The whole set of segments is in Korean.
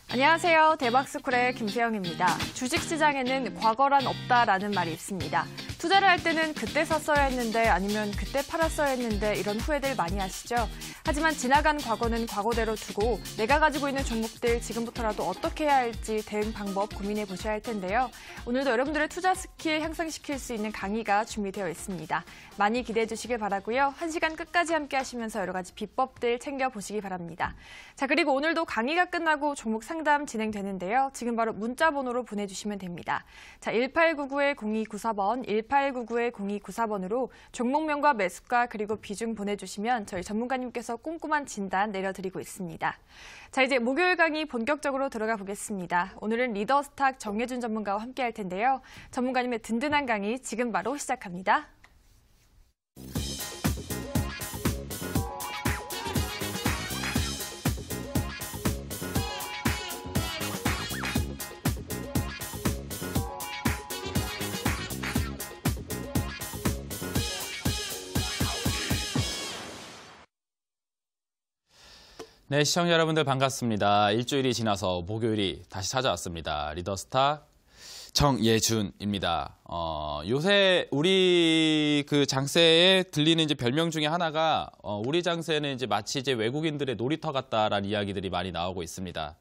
안녕하세요. 대박스쿨의 김세영입니다. 주식시장에는 과거란 없다라는 말이 있습니다. 투자를 할 때는 그때 샀어야 했는데 아니면 그때 팔았어야 했는데 이런 후회들 많이 하시죠? 하지만 지나간 과거는 과거대로 두고 내가 가지고 있는 종목들 지금부터라도 어떻게 해야 할지 대응 방법 고민해 보셔야 할 텐데요. 오늘도 여러분들의 투자 스킬 향상시킬 수 있는 강의가 준비되어 있습니다. 많이 기대해 주시길 바라고요. 1시간 끝까지 함께 하시면서 여러 가지 비법들 챙겨보시기 바랍니다. 자, 그리고 오늘도 강의가 끝나고 종목 상담 진행되는데요. 지금 바로 문자 번호로 보내주시면 됩니다. 자, 1899-0294번, 1899-0294번으로 종목명과 매수가 그리고 비중 보내주시면 저희 전문가님께서 꼼꼼한 진단 내려드리고 있습니다. 자, 이제 목요일 강의 본격적으로 들어가 보겠습니다. 오늘은 리더스탁 정혜준 전문가와 함께 할 텐데요. 전문가님의 든든한 강의 지금 바로 시작합니다. 네, 시청자 여러분들 반갑습니다. 일주일이 지나서 목요일이 다시 찾아왔습니다. 리더스탁 정예준입니다. 요새 우리 그 장세에 들리는 이제 별명 중에 하나가 우리 장세는 이제 마치 이제 외국인들의 놀이터 같다라는 이야기들이 많이 나오고 있습니다.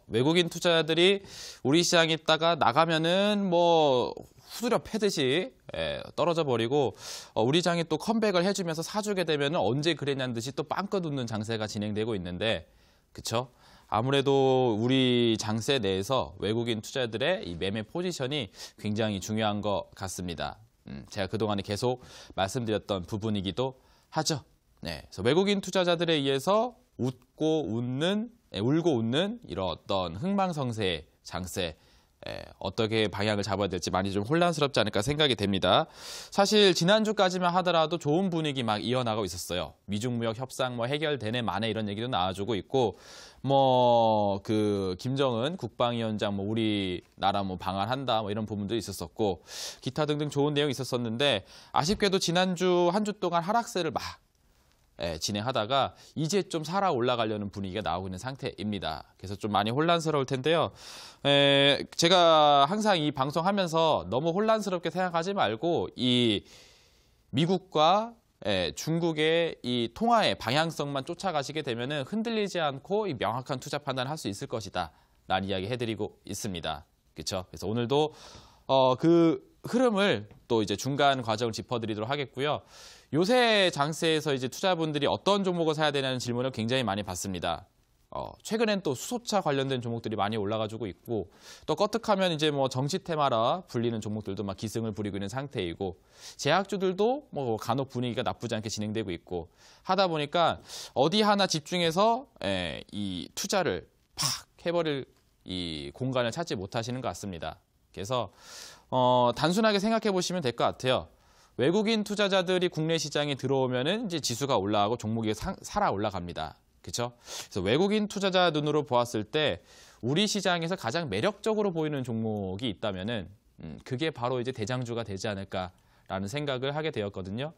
외국인 투자자들이 우리 시장에 있다가 나가면은 뭐 후드려 패듯이 떨어져 버리고 우리 장이 또 컴백을 해주면서 사주게 되면 언제 그랬냐는 듯이 또 빵긋 웃는 장세가 진행되고 있는데, 그쵸? 아무래도 우리 장세 내에서 외국인 투자들의 이 매매 포지션이 굉장히 중요한 것 같습니다. 제가 그동안에 계속 말씀드렸던 부분이기도 하죠. 네, 그래서 외국인 투자자들에 의해서 울고 웃는 이런 어떤 흥망성쇠의 장세, 어떻게 방향을 잡아야 될지 많이 좀 혼란스럽지 않을까 생각이 됩니다. 사실 지난주까지만 하더라도 좋은 분위기 막 이어나가고 있었어요. 미중무역 협상 뭐 해결되네 마네 이런 얘기도 나와주고 있고, 뭐 그 김정은 국방위원장 뭐 우리나라 뭐 방한한다 뭐 이런 부분도 있었었고, 기타 등등 좋은 내용이 있었었는데 아쉽게도 지난주 한 주 동안 하락세를 막 진행하다가 이제 좀 살아 올라가려는 분위기가 나오고 있는 상태입니다. 그래서 좀 많이 혼란스러울 텐데요. 제가 항상 이 방송하면서 너무 혼란스럽게 생각하지 말고 이 미국과 중국의 이 통화의 방향성만 쫓아가시게 되면은 흔들리지 않고 이 명확한 투자 판단을 할 수 있을 것이다 라는 이야기 해드리고 있습니다. 그렇죠? 그래서 오늘도 그 흐름을 또 이제 중간 과정을 짚어드리도록 하겠고요. 요새 장세에서 이제 투자분들이 어떤 종목을 사야 되냐는 질문을 굉장히 많이 받습니다. 최근엔 또 수소차 관련된 종목들이 많이 올라가지고 있고, 또 껐득하면 이제 뭐 정치 테마라 불리는 종목들도 막 기승을 부리고 있는 상태이고, 제약주들도 뭐 간혹 분위기가 나쁘지 않게 진행되고 있고 하다 보니까 어디 하나 집중해서 이 투자를 팍 해버릴 이 공간을 찾지 못하시는 것 같습니다. 그래서 단순하게 생각해 보시면 될 것 같아요. 외국인 투자자들이 국내 시장에 들어오면은 이제 지수가 올라가고 종목이 살아 올라갑니다. 그렇죠? 그래서 외국인 투자자 눈으로 보았을 때 우리 시장에서 가장 매력적으로 보이는 종목이 있다면은 그게 바로 이제 대장주가 되지 않을까라는 생각을 하게 되었거든요.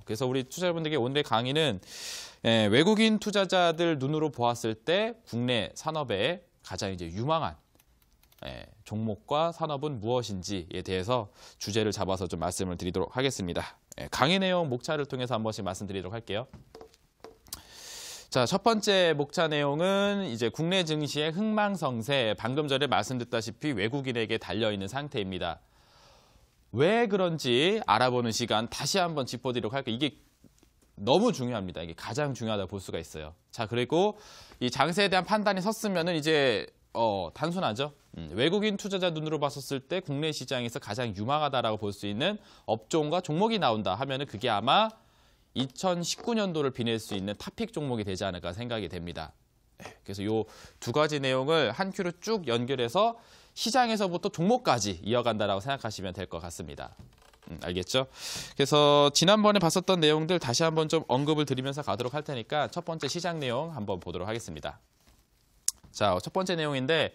그래서 우리 투자자분들에게 오늘의 강의는 외국인 투자자들 눈으로 보았을 때 국내 산업에 가장 이제 유망한 종목과 산업은 무엇인지에 대해서 주제를 잡아서 좀 말씀을 드리도록 하겠습니다. 강의 내용 목차를 통해서 한 번씩 말씀드리도록 할게요. 자, 첫 번째 목차 내용은 이제 국내 증시의 흥망성쇠, 방금 전에 말씀드렸다시피 외국인에게 달려있는 상태입니다. 왜 그런지 알아보는 시간 다시 한번 짚어드리도록 할게요. 이게 너무 중요합니다. 이게 가장 중요하다고 볼 수가 있어요. 자, 그리고 이 장세에 대한 판단이 섰으면은 이제 단순하죠. 외국인 투자자 눈으로 봤었을 때 국내 시장에서 가장 유망하다라고 볼 수 있는 업종과 종목이 나온다 하면은 그게 아마 2019년도를 빛낼 수 있는 탑픽 종목이 되지 않을까 생각이 됩니다. 그래서 이 두 가지 내용을 한 큐로 쭉 연결해서 시장에서부터 종목까지 이어간다라고 생각하시면 될 것 같습니다. 알겠죠? 그래서 지난번에 봤었던 내용들 다시 한번 좀 언급을 드리면서 가도록 할 테니까 첫 번째 시장 내용 한번 보도록 하겠습니다. 자, 첫 번째 내용인데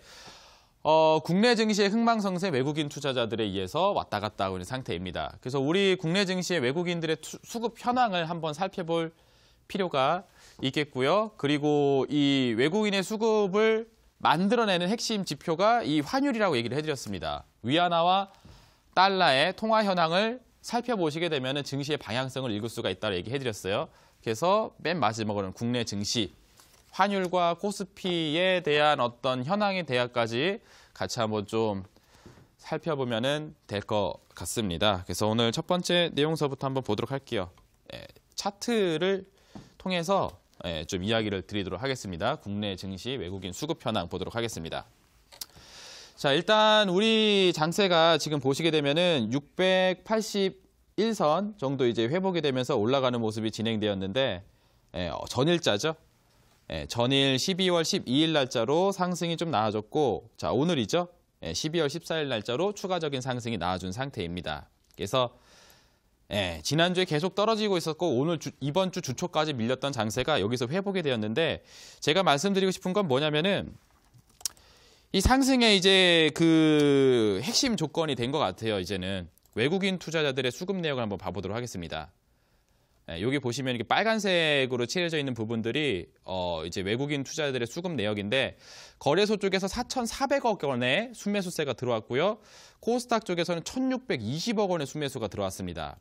국내 증시의 흥망성쇠 외국인 투자자들에 의해서 왔다 갔다 하고 있는 상태입니다. 그래서 우리 국내 증시의 외국인들의 수급 현황을 한번 살펴볼 필요가 있겠고요. 그리고 이 외국인의 수급을 만들어내는 핵심 지표가 이 환율이라고 얘기를 해드렸습니다. 위안화와 달러의 통화 현황을 살펴보시게 되면 증시의 방향성을 읽을 수가 있다고 얘기해드렸어요. 그래서 맨 마지막으로는 국내 증시, 환율과 코스피에 대한 어떤 현황에 대해까지 같이 한번 좀 살펴보면 될 것 같습니다. 그래서 오늘 첫 번째 내용서부터 한번 보도록 할게요. 차트를 통해서 좀 이야기를 드리도록 하겠습니다. 국내 증시, 외국인 수급 현황 보도록 하겠습니다. 자, 일단 우리 장세가 지금 보시게 되면은 681선 정도 이제 회복이 되면서 올라가는 모습이 진행되었는데, 전일자죠. 전일 12월 12일 날짜로 상승이 좀 나아졌고, 자, 오늘이죠. 12월 14일 날짜로 추가적인 상승이 나와준 상태입니다. 그래서 지난주에 계속 떨어지고 있었고 오늘 이번 주 주초까지 밀렸던 장세가 여기서 회복이 되었는데, 제가 말씀드리고 싶은 건 뭐냐면은 이 상승의 이제 그 핵심 조건이 된 것 같아요. 이제는 외국인 투자자들의 수급 내역을 한번 봐보도록 하겠습니다. 여기 보시면 이렇게 빨간색으로 칠해져 있는 부분들이 이제 외국인 투자자들의 수급 내역인데, 거래소 쪽에서 4,400억 원의 순매수세가 들어왔고요. 코스닥 쪽에서는 1,620억 원의 순매수가 들어왔습니다.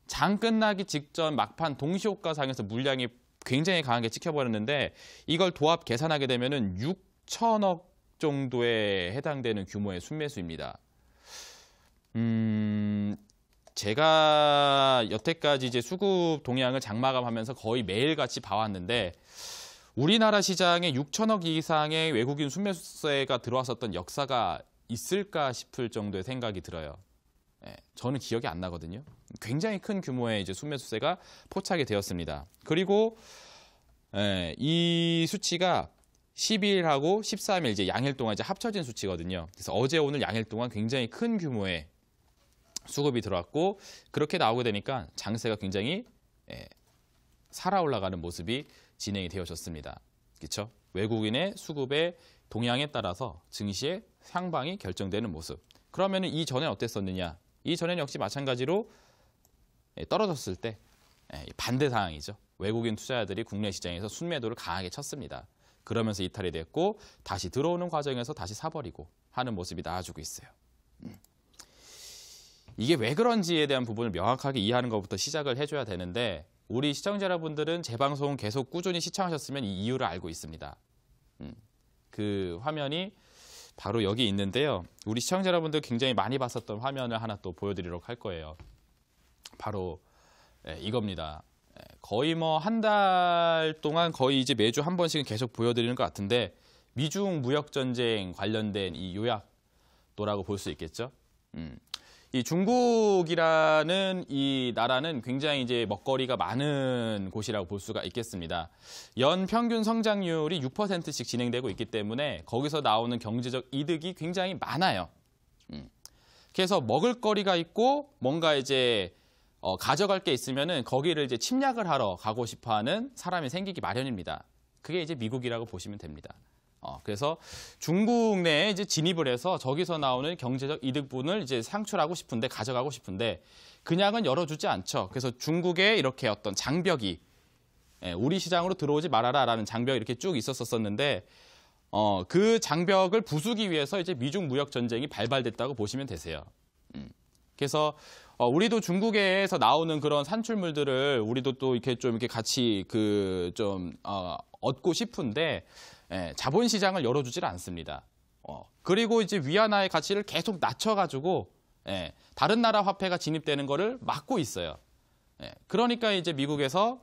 장 끝나기 직전 막판 동시효과상에서 물량이 굉장히 강하게 찍혀버렸는데, 이걸 도합 계산하게 되면은 6천억 정도에 해당되는 규모의 순매수입니다. 제가 여태까지 이제 수급 동향을 장마감하면서 거의 매일같이 봐왔는데, 우리나라 시장에 6천억 이상의 외국인 순매수세가 들어왔었던 역사가 있을까 싶을 정도의 생각이 들어요. 저는 기억이 안 나거든요. 굉장히 큰 규모의 이제 순매수세가 포착이 되었습니다. 그리고 이 수치가 12일하고 13일 이제 양일 동안 이제 합쳐진 수치거든요. 그래서 어제 오늘 양일 동안 굉장히 큰 규모의 수급이 들어왔고, 그렇게 나오게 되니까 장세가 굉장히 살아 올라가는 모습이 진행이 되어졌습니다. 그렇죠? 외국인의 수급의 동향에 따라서 증시의 상방이 결정되는 모습. 그러면 이전엔 어땠었느냐? 이전에는 역시 마찬가지로 떨어졌을 때 반대 상황이죠. 외국인 투자자들이 국내 시장에서 순매도를 강하게 쳤습니다. 그러면서 이탈이 됐고, 다시 들어오는 과정에서 다시 사버리고 하는 모습이 나와주고 있어요. 이게 왜 그런지에 대한 부분을 명확하게 이해하는 것부터 시작을 해줘야 되는데, 우리 시청자 여러분들은 제 방송 계속 꾸준히 시청하셨으면 이 이유를 알고 있습니다. 그 화면이 바로 여기 있는데요. 우리 시청자 여러분들 굉장히 많이 봤었던 화면을 하나 또 보여드리도록 할 거예요. 바로 이겁니다. 거의 뭐 한 달 동안 거의 이제 매주 한 번씩은 계속 보여드리는 것 같은데, 미중 무역 전쟁 관련된 이 요약도라고 볼 수 있겠죠. 이 중국이라는 이 나라는 굉장히 이제 먹거리가 많은 곳이라고 볼 수가 있겠습니다. 연 평균 성장률이 6%씩 진행되고 있기 때문에 거기서 나오는 경제적 이득이 굉장히 많아요. 그래서 먹을거리가 있고 뭔가 이제 가져갈 게 있으면은 거기를 이제 침략을 하러 가고 싶어하는 사람이 생기기 마련입니다. 그게 이제 미국이라고 보시면 됩니다. 그래서 중국 내에 이제 진입을 해서 저기서 나오는 경제적 이득분을 이제 상출하고 싶은데, 가져가고 싶은데 그냥은 열어주지 않죠. 그래서 중국에 이렇게 어떤 장벽이 우리 시장으로 들어오지 말아라라는 장벽이 이렇게 쭉 있었었는데, 그 장벽을 부수기 위해서 이제 미중 무역 전쟁이 발발됐다고 보시면 되세요. 그래서 우리도 중국에서 나오는 그런 산출물들을 우리도 또 이렇게 좀 이렇게 같이 얻고 싶은데, 자본시장을 열어주질 않습니다. 그리고 이제 위안화의 가치를 계속 낮춰가지고 다른 나라 화폐가 진입되는 거를 막고 있어요. 그러니까 이제 미국에서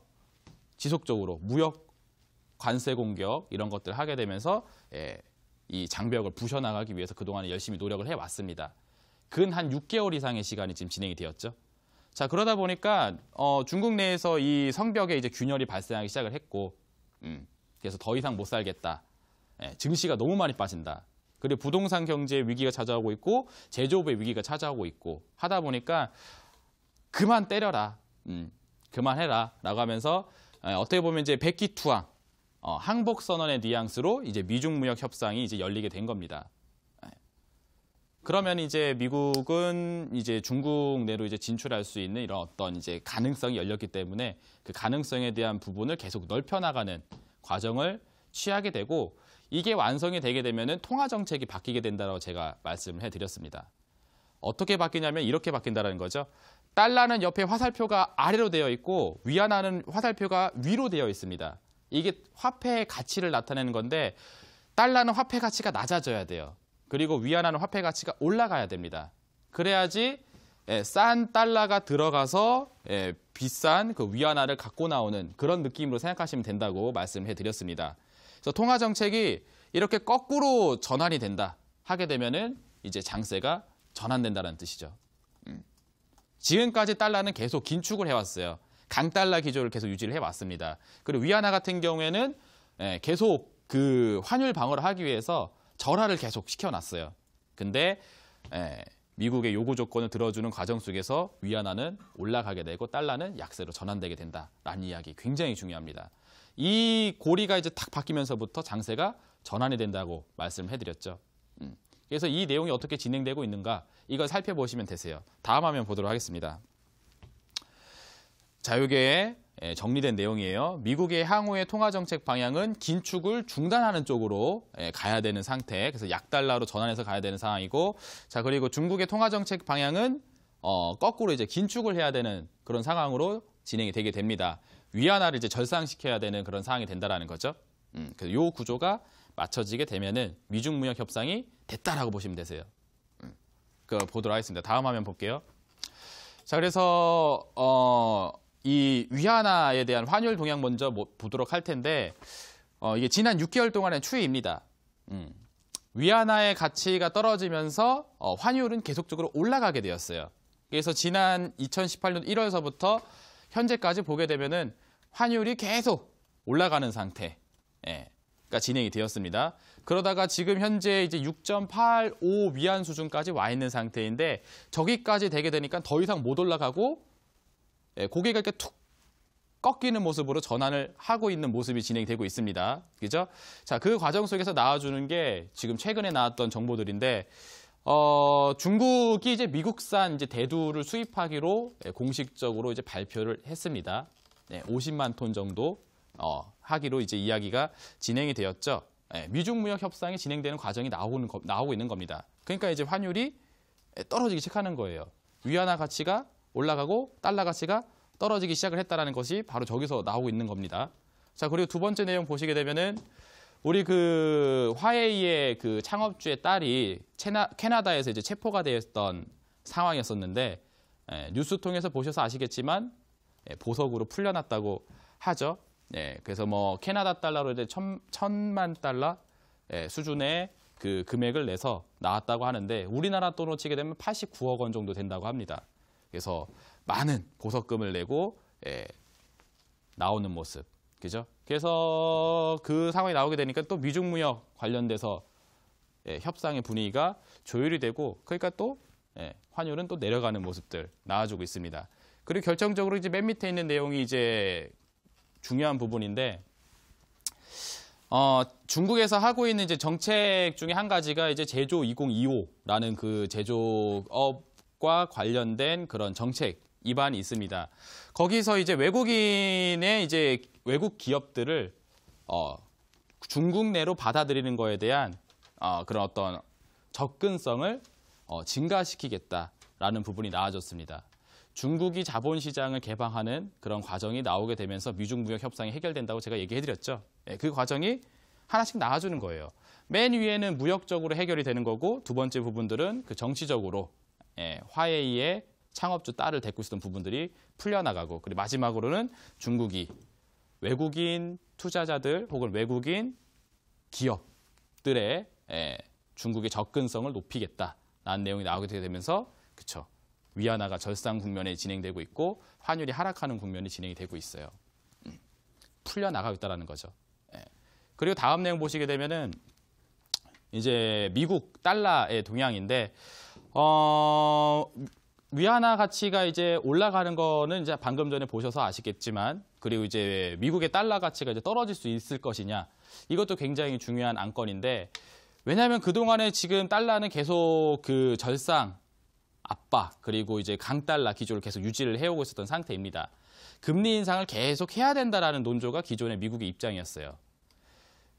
지속적으로 무역 관세 공격 이런 것들 하게 되면서 이 장벽을 부셔나가기 위해서 그동안 열심히 노력을 해왔습니다. 근 한 6개월 이상의 시간이 지금 진행이 되었죠. 자, 그러다 보니까 중국 내에서 이 성벽에 이제 균열이 발생하기 시작을 했고, 그래서 더 이상 못 살겠다. 증시가 너무 많이 빠진다. 그리고 부동산 경제의 위기가 찾아오고 있고, 제조업의 위기가 찾아오고 있고 하다 보니까 그만 때려라, 그만해라 라고 하면서 어떻게 보면 이제 백기투항, 항복 선언의 뉘앙스로 이제 미중 무역 협상이 이제 열리게 된 겁니다. 그러면 이제 미국은 이제 중국 내로 이제 진출할 수 있는 이런 어떤 이제 가능성이 열렸기 때문에 그 가능성에 대한 부분을 계속 넓혀나가는 과정을 취하게 되고, 이게 완성이 되게 되면은 통화 정책이 바뀌게 된다고 제가 말씀을 해드렸습니다. 어떻게 바뀌냐면 이렇게 바뀐다는 거죠. 달러는 옆에 화살표가 아래로 되어 있고 위안화는 화살표가 위로 되어 있습니다. 이게 화폐의 가치를 나타내는 건데 달러는 화폐 가치가 낮아져야 돼요. 그리고 위안화는 화폐 가치가 올라가야 됩니다. 그래야지 싼 달러가 들어가서 비싼 그 위안화를 갖고 나오는 그런 느낌으로 생각하시면 된다고 말씀해 드렸습니다. 그래서 통화 정책이 이렇게 거꾸로 전환이 된다 하게 되면은 이제 장세가 전환된다는 뜻이죠. 지금까지 달러는 계속 긴축을 해왔어요. 강달러 기조를 계속 유지를 해왔습니다. 그리고 위안화 같은 경우에는 계속 그 환율 방어를 하기 위해서 절하를 계속 시켜놨어요. 근데 미국의 요구 조건을 들어주는 과정 속에서 위안화는 올라가게 되고 달러는 약세로 전환되게 된다라는 이야기 굉장히 중요합니다. 이 고리가 이제 탁 바뀌면서부터 장세가 전환이 된다고 말씀을 해드렸죠. 그래서 이 내용이 어떻게 진행되고 있는가 이걸 살펴보시면 되세요. 다음 화면 보도록 하겠습니다. 자, 이게 정리된 내용이에요. 미국의 향후의 통화정책 방향은 긴축을 중단하는 쪽으로 가야 되는 상태. 그래서 약달러로 전환해서 가야 되는 상황이고, 자, 그리고 중국의 통화정책 방향은 거꾸로 이제 긴축을 해야 되는 그런 상황으로 진행이 되게 됩니다. 위안화를 이제 절상시켜야 되는 그런 상황이 된다라는 거죠. 그래서 이 구조가 맞춰지게 되면은 미중 무역 협상이 됐다라고 보시면 되세요. 그거 보도록 하겠습니다. 다음 화면 볼게요. 자, 그래서 이 위안화에 대한 환율 동향 먼저 보도록 할 텐데 이게 지난 6개월 동안의 추이입니다. 위안화의 가치가 떨어지면서 환율은 계속적으로 올라가게 되었어요. 그래서 지난 2018년 1월서부터 현재까지 보게 되면은 환율이 계속 올라가는 상태가 진행이 되었습니다. 그러다가 지금 현재 이제 6.85 위안 수준까지 와 있는 상태인데 저기까지 되게 되니까 더 이상 못 올라가고 고개가 이렇게 툭 꺾이는 모습으로 전환을 하고 있는 모습이 진행되고 있습니다. 그죠? 자, 그 과정 속에서 나와주는 게 지금 최근에 나왔던 정보들인데 중국이 이제 미국산 이제 대두를 수입하기로 공식적으로 이제 발표를 했습니다. 50만 톤 정도 하기로 이제 이야기가 진행이 되었죠. 미중 무역 협상이 진행되는 과정이 나오고 있는 겁니다. 그러니까 이제 환율이 떨어지기 시작하는 거예요. 위안화 가치가 올라가고 달러 가치가 떨어지기 시작을 했다는 것이 바로 저기서 나오고 있는 겁니다. 자, 그리고 두 번째 내용 보시게 되면은 우리 그 화웨이의 그 창업주의 딸이 캐나다에서 이제 체포가 되었던 상황이었었는데 뉴스 통해서 보셔서 아시겠지만 보석으로 풀려났다고 하죠. 그래서 뭐 캐나다 달러로 이제 1,000만 달러 수준의 그 금액을 내서 나왔다고 하는데 우리나라 돈으로 치게 되면 89억 원 정도 된다고 합니다. 그래서 많은 보석금을 내고 나오는 모습, 그죠? 그래서 그 상황이 나오게 되니까 또 미중무역 관련돼서 협상의 분위기가 조율이 되고, 그러니까 또 환율은 또 내려가는 모습들 나와주고 있습니다. 그리고 결정적으로 이제 맨 밑에 있는 내용이 이제 중요한 부분인데, 중국에서 하고 있는 이제 정책 중에 한 가지가 이제 제조 2025라는 그 제조업과 관련된 그런 정책 입안이 있습니다. 거기서 이제 외국인의 이제 외국 기업들을 중국 내로 받아들이는 거에 대한 그런 어떤 접근성을 증가시키겠다라는 부분이 나와졌습니다. 중국이 자본시장을 개방하는 그런 과정이 나오게 되면서 미중무역 협상이 해결된다고 제가 얘기해드렸죠. 그 과정이 하나씩 나와주는 거예요. 맨 위에는 무역적으로 해결이 되는 거고, 두 번째 부분들은 그 정치적으로 화웨이의 창업주 딸을 데리고 있었던 부분들이 풀려나가고, 그리고 마지막으로는 중국이 외국인 투자자들 혹은 외국인 기업들의 중국의 접근성을 높이겠다라는 내용이 나오게 되면서, 그쵸, 위안화가 절상 국면에 진행되고 있고 환율이 하락하는 국면이 진행이 되고 있어요. 풀려나가고 있다는 거죠. 그리고 다음 내용 보시게 되면은 이제 미국 달러의 동향인데, 위안화 가치가 이제 올라가는 거는 이제 방금 전에 보셔서 아시겠지만, 그리고 이제 미국의 달러 가치가 이제 떨어질 수 있을 것이냐, 이것도 굉장히 중요한 안건인데, 왜냐하면 그동안에 지금 달러는 계속 그 절상 압박, 그리고 이제 강달러 기조를 계속 유지를 해오고 있었던 상태입니다. 금리 인상을 계속 해야 된다라는 논조가 기존의 미국의 입장이었어요.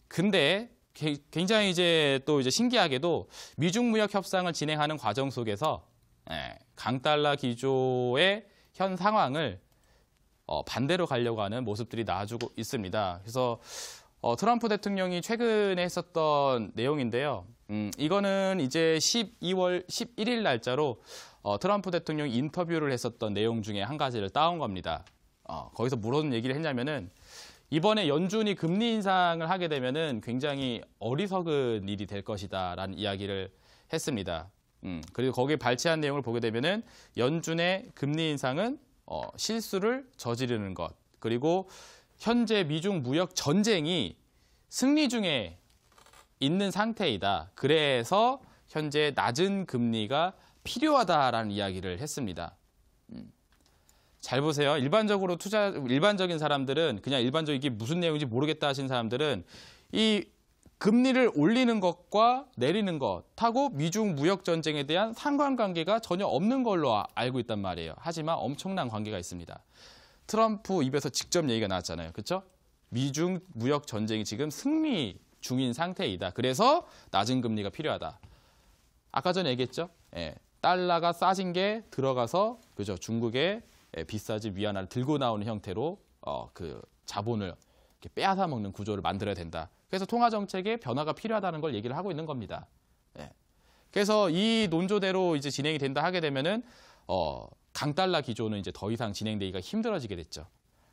근데 굉장히 이제 또 이제 신기하게도 미중 무역 협상을 진행하는 과정 속에서 강달러 기조의 현 상황을 반대로 가려고 하는 모습들이 나와주고 있습니다. 그래서 트럼프 대통령이 최근에 했었던 내용인데요. 이거는 이제 12월 11일 날짜로 트럼프 대통령이 인터뷰를 했었던 내용 중에 한 가지를 따온 겁니다. 거기서 무슨 얘기를 했냐면은 이번에 연준이 금리 인상을 하게 되면은 굉장히 어리석은 일이 될 것이다라는 이야기를 했습니다. 그리고 거기에 발췌한 내용을 보게 되면은 연준의 금리 인상은 실수를 저지르는 것, 그리고 현재 미중 무역 전쟁이 승리 중에 있는 상태이다. 그래서 현재 낮은 금리가 필요하다라는 이야기를 했습니다. 잘 보세요. 일반적인 사람들은 그냥 일반적인 이게 무슨 내용인지 모르겠다 하신 사람들은 이 금리를 올리는 것과 내리는 것하고 미중 무역 전쟁에 대한 상관관계가 전혀 없는 걸로 알고 있단 말이에요. 하지만 엄청난 관계가 있습니다. 트럼프 입에서 직접 얘기가 나왔잖아요. 그렇죠? 미중 무역 전쟁이 지금 승리 중인 상태이다. 그래서 낮은 금리가 필요하다. 아까 전에 얘기했죠? 달러가 싸진 게 들어가서 그죠? 중국의 비싸진 위안화를 들고 나오는 형태로 그 자본을 이렇게 빼앗아 먹는 구조를 만들어야 된다. 그래서 통화 정책에 변화가 필요하다는 걸 얘기를 하고 있는 겁니다. 그래서 이 논조대로 이제 진행이 된다 하게 되면은 강달러 기조는 이제 더 이상 진행되기가 힘들어지게 됐죠.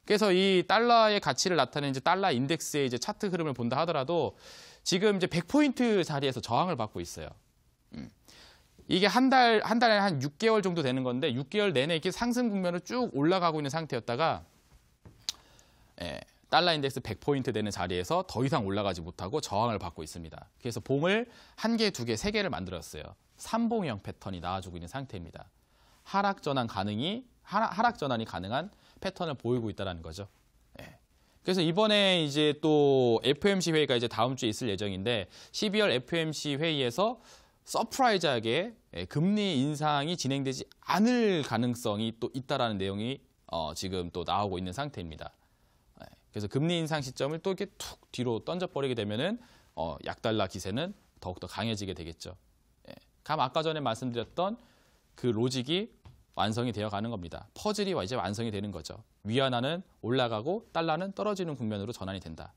그래서 이 달러의 가치를 나타내는 이제 달러 인덱스의 이제 차트 흐름을 본다 하더라도 지금 이제 100포인트 자리에서 저항을 받고 있어요. 이게 한 달에 한 6개월 정도 되는 건데 6개월 내내 이렇게 상승 국면을 쭉 올라가고 있는 상태였다가 달러 인덱스 100포인트 되는 자리에서 더 이상 올라가지 못하고 저항을 받고 있습니다. 그래서 봉을 1개, 2개, 3개를 만들었어요. 삼봉형 패턴이 나와주고 있는 상태입니다. 하락 전환이 가능한 패턴을 보이고 있다는 거죠. 그래서 이번에 이제 또 FOMC 회의가 이제 다음 주에 있을 예정인데 12월 FOMC 회의에서 서프라이즈하게 금리 인상이 진행되지 않을 가능성이 또 있다라는 내용이 지금 또 나오고 있는 상태입니다. 그래서 금리 인상 시점을 또 이렇게 툭 뒤로 던져버리게 되면은 약달러 기세는 더욱더 강해지게 되겠죠. 아까 전에 말씀드렸던 그 로직이 완성이 되어 가는 겁니다. 퍼즐이 이제 완성이 되는 거죠. 위안화는 올라가고 달러는 떨어지는 국면으로 전환이 된다.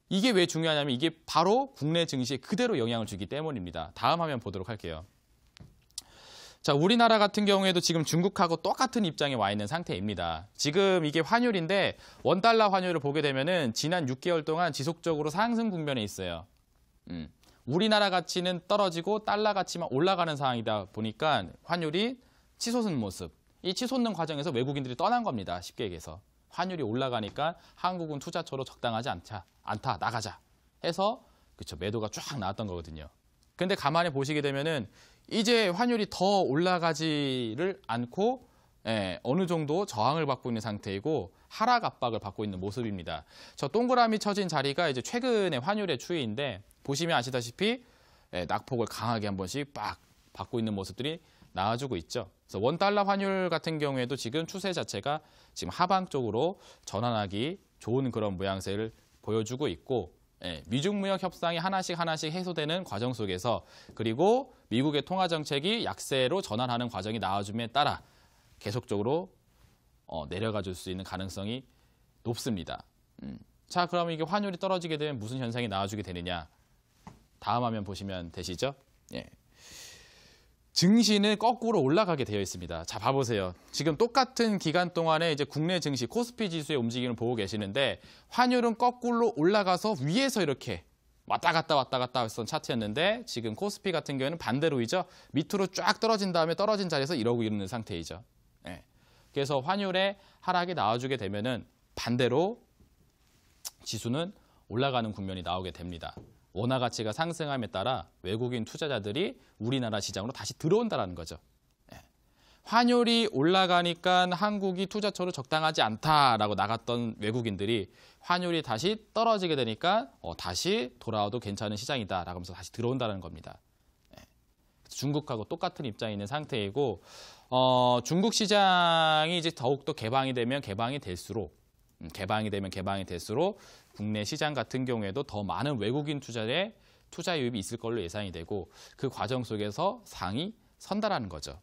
이게 왜 중요하냐면 이게 바로 국내 증시에 그대로 영향을 주기 때문입니다. 다음 화면 보도록 할게요. 자, 우리나라 같은 경우에도 지금 중국하고 똑같은 입장에 와 있는 상태입니다. 지금 이게 환율인데 원달러 환율을 보게 되면은 지난 6개월 동안 지속적으로 상승 국면에 있어요. 우리나라 가치는 떨어지고 달러 가치만 올라가는 상황이다 보니까 환율이 치솟는 모습. 이 치솟는 과정에서 외국인들이 떠난 겁니다. 쉽게 얘기해서. 환율이 올라가니까 한국은 투자처로 적당하지 않다, 나가자 해서 그쵸, 매도가 쫙 나왔던 거거든요. 근데 가만히 보시게 되면은 이제 환율이 더 올라가지를 않고 어느 정도 저항을 받고 있는 상태이고 하락 압박을 받고 있는 모습입니다. 저 동그라미 쳐진 자리가 이제 최근의 환율의 추이인데 보시면 아시다시피 낙폭을 강하게 한 번씩 빡 받고 있는 모습들이 나와주고 있죠. 그래서 원달러 환율 같은 경우에도 지금 추세 자체가 지금 하방 쪽으로 전환하기 좋은 그런 모양새를 보여주고 있고 미중 무역 협상이 하나씩 해소되는 과정 속에서 그리고 미국의 통화 정책이 약세로 전환하는 과정이 나와줌에 따라 계속적으로 내려가 줄 수 있는 가능성이 높습니다. 자, 그러면 이게 환율이 떨어지게 되면 무슨 현상이 나와주게 되느냐? 다음 화면 보시면 되시죠? 증시는 거꾸로 올라가게 되어 있습니다. 자, 봐보세요. 지금 똑같은 기간 동안에 이제 국내 증시 코스피 지수의 움직임을 보고 계시는데 환율은 거꾸로 올라가서 위에서 이렇게 왔다 갔다 했던 차트였는데 지금 코스피 같은 경우에는 반대로이죠. 밑으로 쫙 떨어진 다음에 떨어진 자리에서 이러고 있는 상태이죠. 그래서 환율의 하락이 나와주게 되면은 반대로 지수는 올라가는 국면이 나오게 됩니다. 원화 가치가 상승함에 따라 외국인 투자자들이 우리나라 시장으로 다시 들어온다는 거죠. 환율이 올라가니까 한국이 투자처로 적당하지 않다라고 나갔던 외국인들이 환율이 다시 떨어지게 되니까 다시 돌아와도 괜찮은 시장이다라고 하면서 다시 들어온다는 겁니다. 중국하고 똑같은 입장에 있는 상태이고 중국 시장이 이제 더욱더 개방이 되면 개방이 될수록 국내 시장 같은 경우에도 더 많은 외국인 투자의 투자 유입이 있을 걸로 예상이 되고 그 과정 속에서 상이 선다라는 거죠.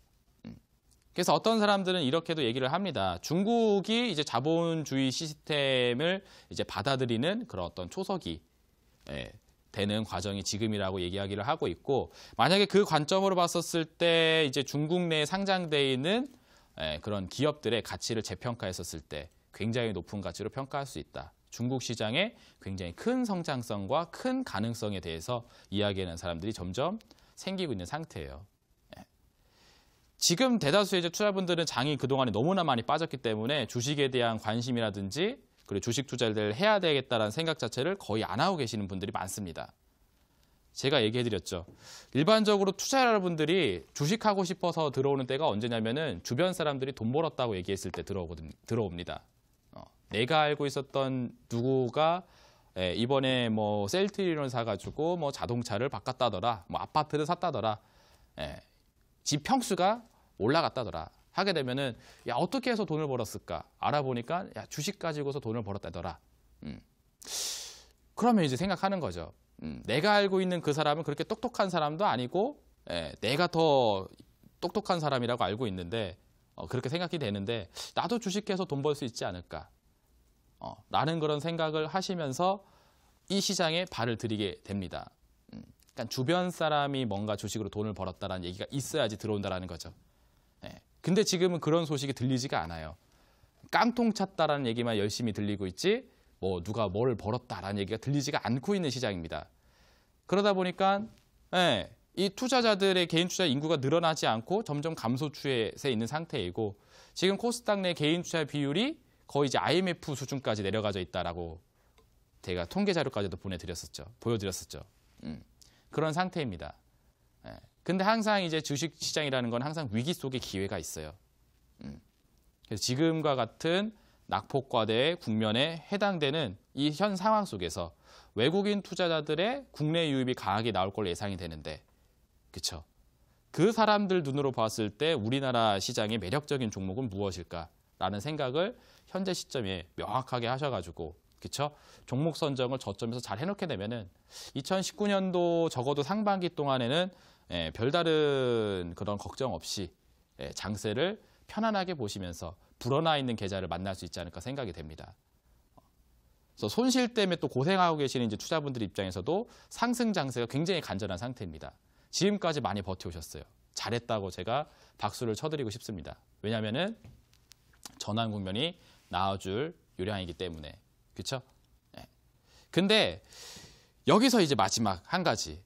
그래서 어떤 사람들은 이렇게도 얘기를 합니다. 중국이 이제 자본주의 시스템을 이제 받아들이는 그런 어떤 초석이 되는 과정이 지금이라고 얘기하기를 하고 있고, 만약에 그 관점으로 봤었을 때 이제 중국 내에 상장되어 있는 그런 기업들의 가치를 재평가했었을 때 굉장히 높은 가치로 평가할 수 있다. 중국 시장의 굉장히 큰 성장성과 큰 가능성에 대해서 이야기하는 사람들이 점점 생기고 있는 상태예요. 지금 대다수의 이제 투자분들은 장이 그동안에 너무나 많이 빠졌기 때문에 주식에 대한 관심이라든지 그리고 주식 투자를 해야 되겠다는 생각 자체를 거의 안 하고 계시는 분들이 많습니다. 제가 얘기해드렸죠. 일반적으로 투자자분들이 주식하고 싶어서 들어오는 때가 언제냐면은 주변 사람들이 돈 벌었다고 얘기했을 때 들어옵니다. 내가 알고 있었던 누구가 이번에 뭐 셀트리온을 사가지고 뭐 자동차를 바꿨다더라, 뭐 아파트를 샀다더라, 집 평수가 올라갔다더라 하게 되면은 야 어떻게 해서 돈을 벌었을까 알아보니까 야 주식 가지고서 돈을 벌었다더라. 그러면 이제 생각하는 거죠. 내가 알고 있는 그 사람은 그렇게 똑똑한 사람도 아니고 내가 더 똑똑한 사람이라고 알고 있는데 그렇게 생각이 되는데 나도 주식해서 돈 벌 수 있지 않을까 라는 그런 생각을 하시면서 이 시장에 발을 들이게 됩니다. 그러니까 주변 사람이 뭔가 주식으로 돈을 벌었다라는 얘기가 있어야지 들어온다라는 거죠. 근데 지금은 그런 소식이 들리지가 않아요. 깡통 찼다라는 얘기만 열심히 들리고 있지 뭐 누가 뭘 벌었다라는 얘기가 들리지가 않고 있는 시장입니다. 그러다 보니까 이 투자자들의 개인 투자 인구가 늘어나지 않고 점점 감소 추세에 있는 상태이고 지금 코스닥 내 개인 투자 비율이 거의 이제 IMF 수준까지 내려가져 있다라고 제가 통계 자료까지도 보여드렸었죠. 그런 상태입니다. 근데 항상 이제 주식 시장이라는 건 항상 위기 속에 기회가 있어요. 그래서 지금과 같은 낙폭과대의 국면에 해당되는 이 현 상황 속에서 외국인 투자자들의 국내 유입이 강하게 나올 걸로 예상이 되는데, 그렇죠? 그 사람들 눈으로 봤을 때 우리나라 시장의 매력적인 종목은 무엇일까라는 생각을 현재 시점에 명확하게 하셔가지고, 그렇죠? 종목 선정을 저점에서 잘 해놓게 되면은 2019년도 적어도 상반기 동안에는 별다른 그런 걱정 없이 장세를 편안하게 보시면서 불어나 있는 계좌를 만날 수 있지 않을까 생각이 됩니다. 그래서 손실 때문에 또 고생하고 계시는 이제 투자분들 입장에서도 상승 장세가 굉장히 간절한 상태입니다. 지금까지 많이 버텨오셨어요. 잘했다고 제가 박수를 쳐드리고 싶습니다. 왜냐하면은 전환 국면이 나와줄 요량이기 때문에. 그렇죠? 근데 여기서 이제 마지막 한 가지.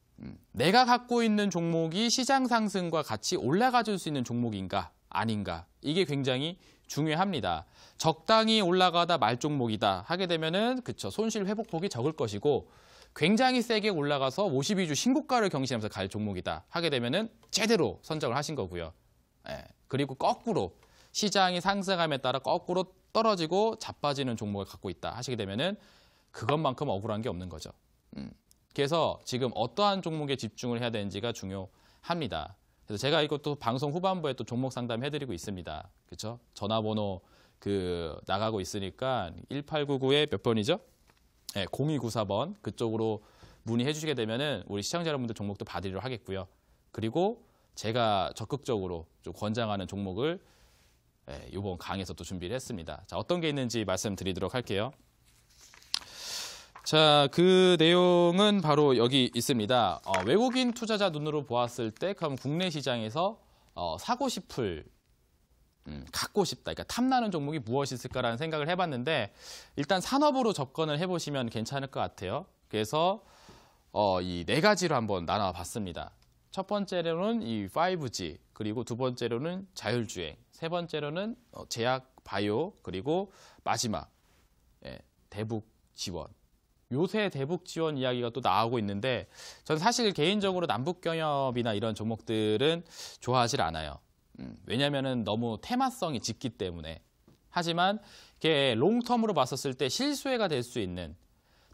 내가 갖고 있는 종목이 시장 상승과 같이 올라가 줄 수 있는 종목인가 아닌가 이게 굉장히 중요합니다. 적당히 올라가다 말 종목이다 하게 되면은 그쵸 손실 회복폭이 적을 것이고 굉장히 세게 올라가서 52주 신고가를 경신하면서 갈 종목이다 하게 되면은 제대로 선정을 하신 거고요. 그리고 거꾸로 시장이 상승함에 따라 거꾸로 떨어지고 자빠지는 종목을 갖고 있다 하시게 되면은 그것만큼 억울한 게 없는 거죠. 그래서 지금 어떠한 종목에 집중을 해야 되는지가 중요합니다. 그래서 제가 이것도 방송 후반부에 또 종목 상담 해드리고 있습니다. 그렇죠? 전화번호 나가고 있으니까 1899에 몇 번이죠? 0294번 그쪽으로 문의해 주시게 되면은 우리 시청자 여러분들 종목도 봐드리도록 하겠고요. 그리고 제가 적극적으로 좀 권장하는 종목을 이번 강의에서 또 준비를 했습니다. 자, 어떤 게 있는지 말씀드리도록 할게요. 자, 그 내용은 바로 여기 있습니다. 외국인 투자자 눈으로 보았을 때 그럼 국내 시장에서 사고 싶을, 갖고 싶다, 그러니까 탐나는 종목이 무엇이 있을까라는 생각을 해봤는데 일단 산업으로 접근을 해보시면 괜찮을 것 같아요. 그래서 이 네 가지로 한번 나눠봤습니다. 첫 번째로는 이 5G, 그리고 두 번째로는 자율주행, 세 번째로는 제약, 바이오, 그리고 마지막 대북 지원. 요새 대북 지원 이야기가 또 나오고 있는데 전 사실 개인적으로 남북 경협이나 이런 종목들은 좋아하지 않아요. 왜냐하면 너무 테마성이 짙기 때문에. 하지만 이게 롱텀으로 봤었을 때 실수혜가 될 수 있는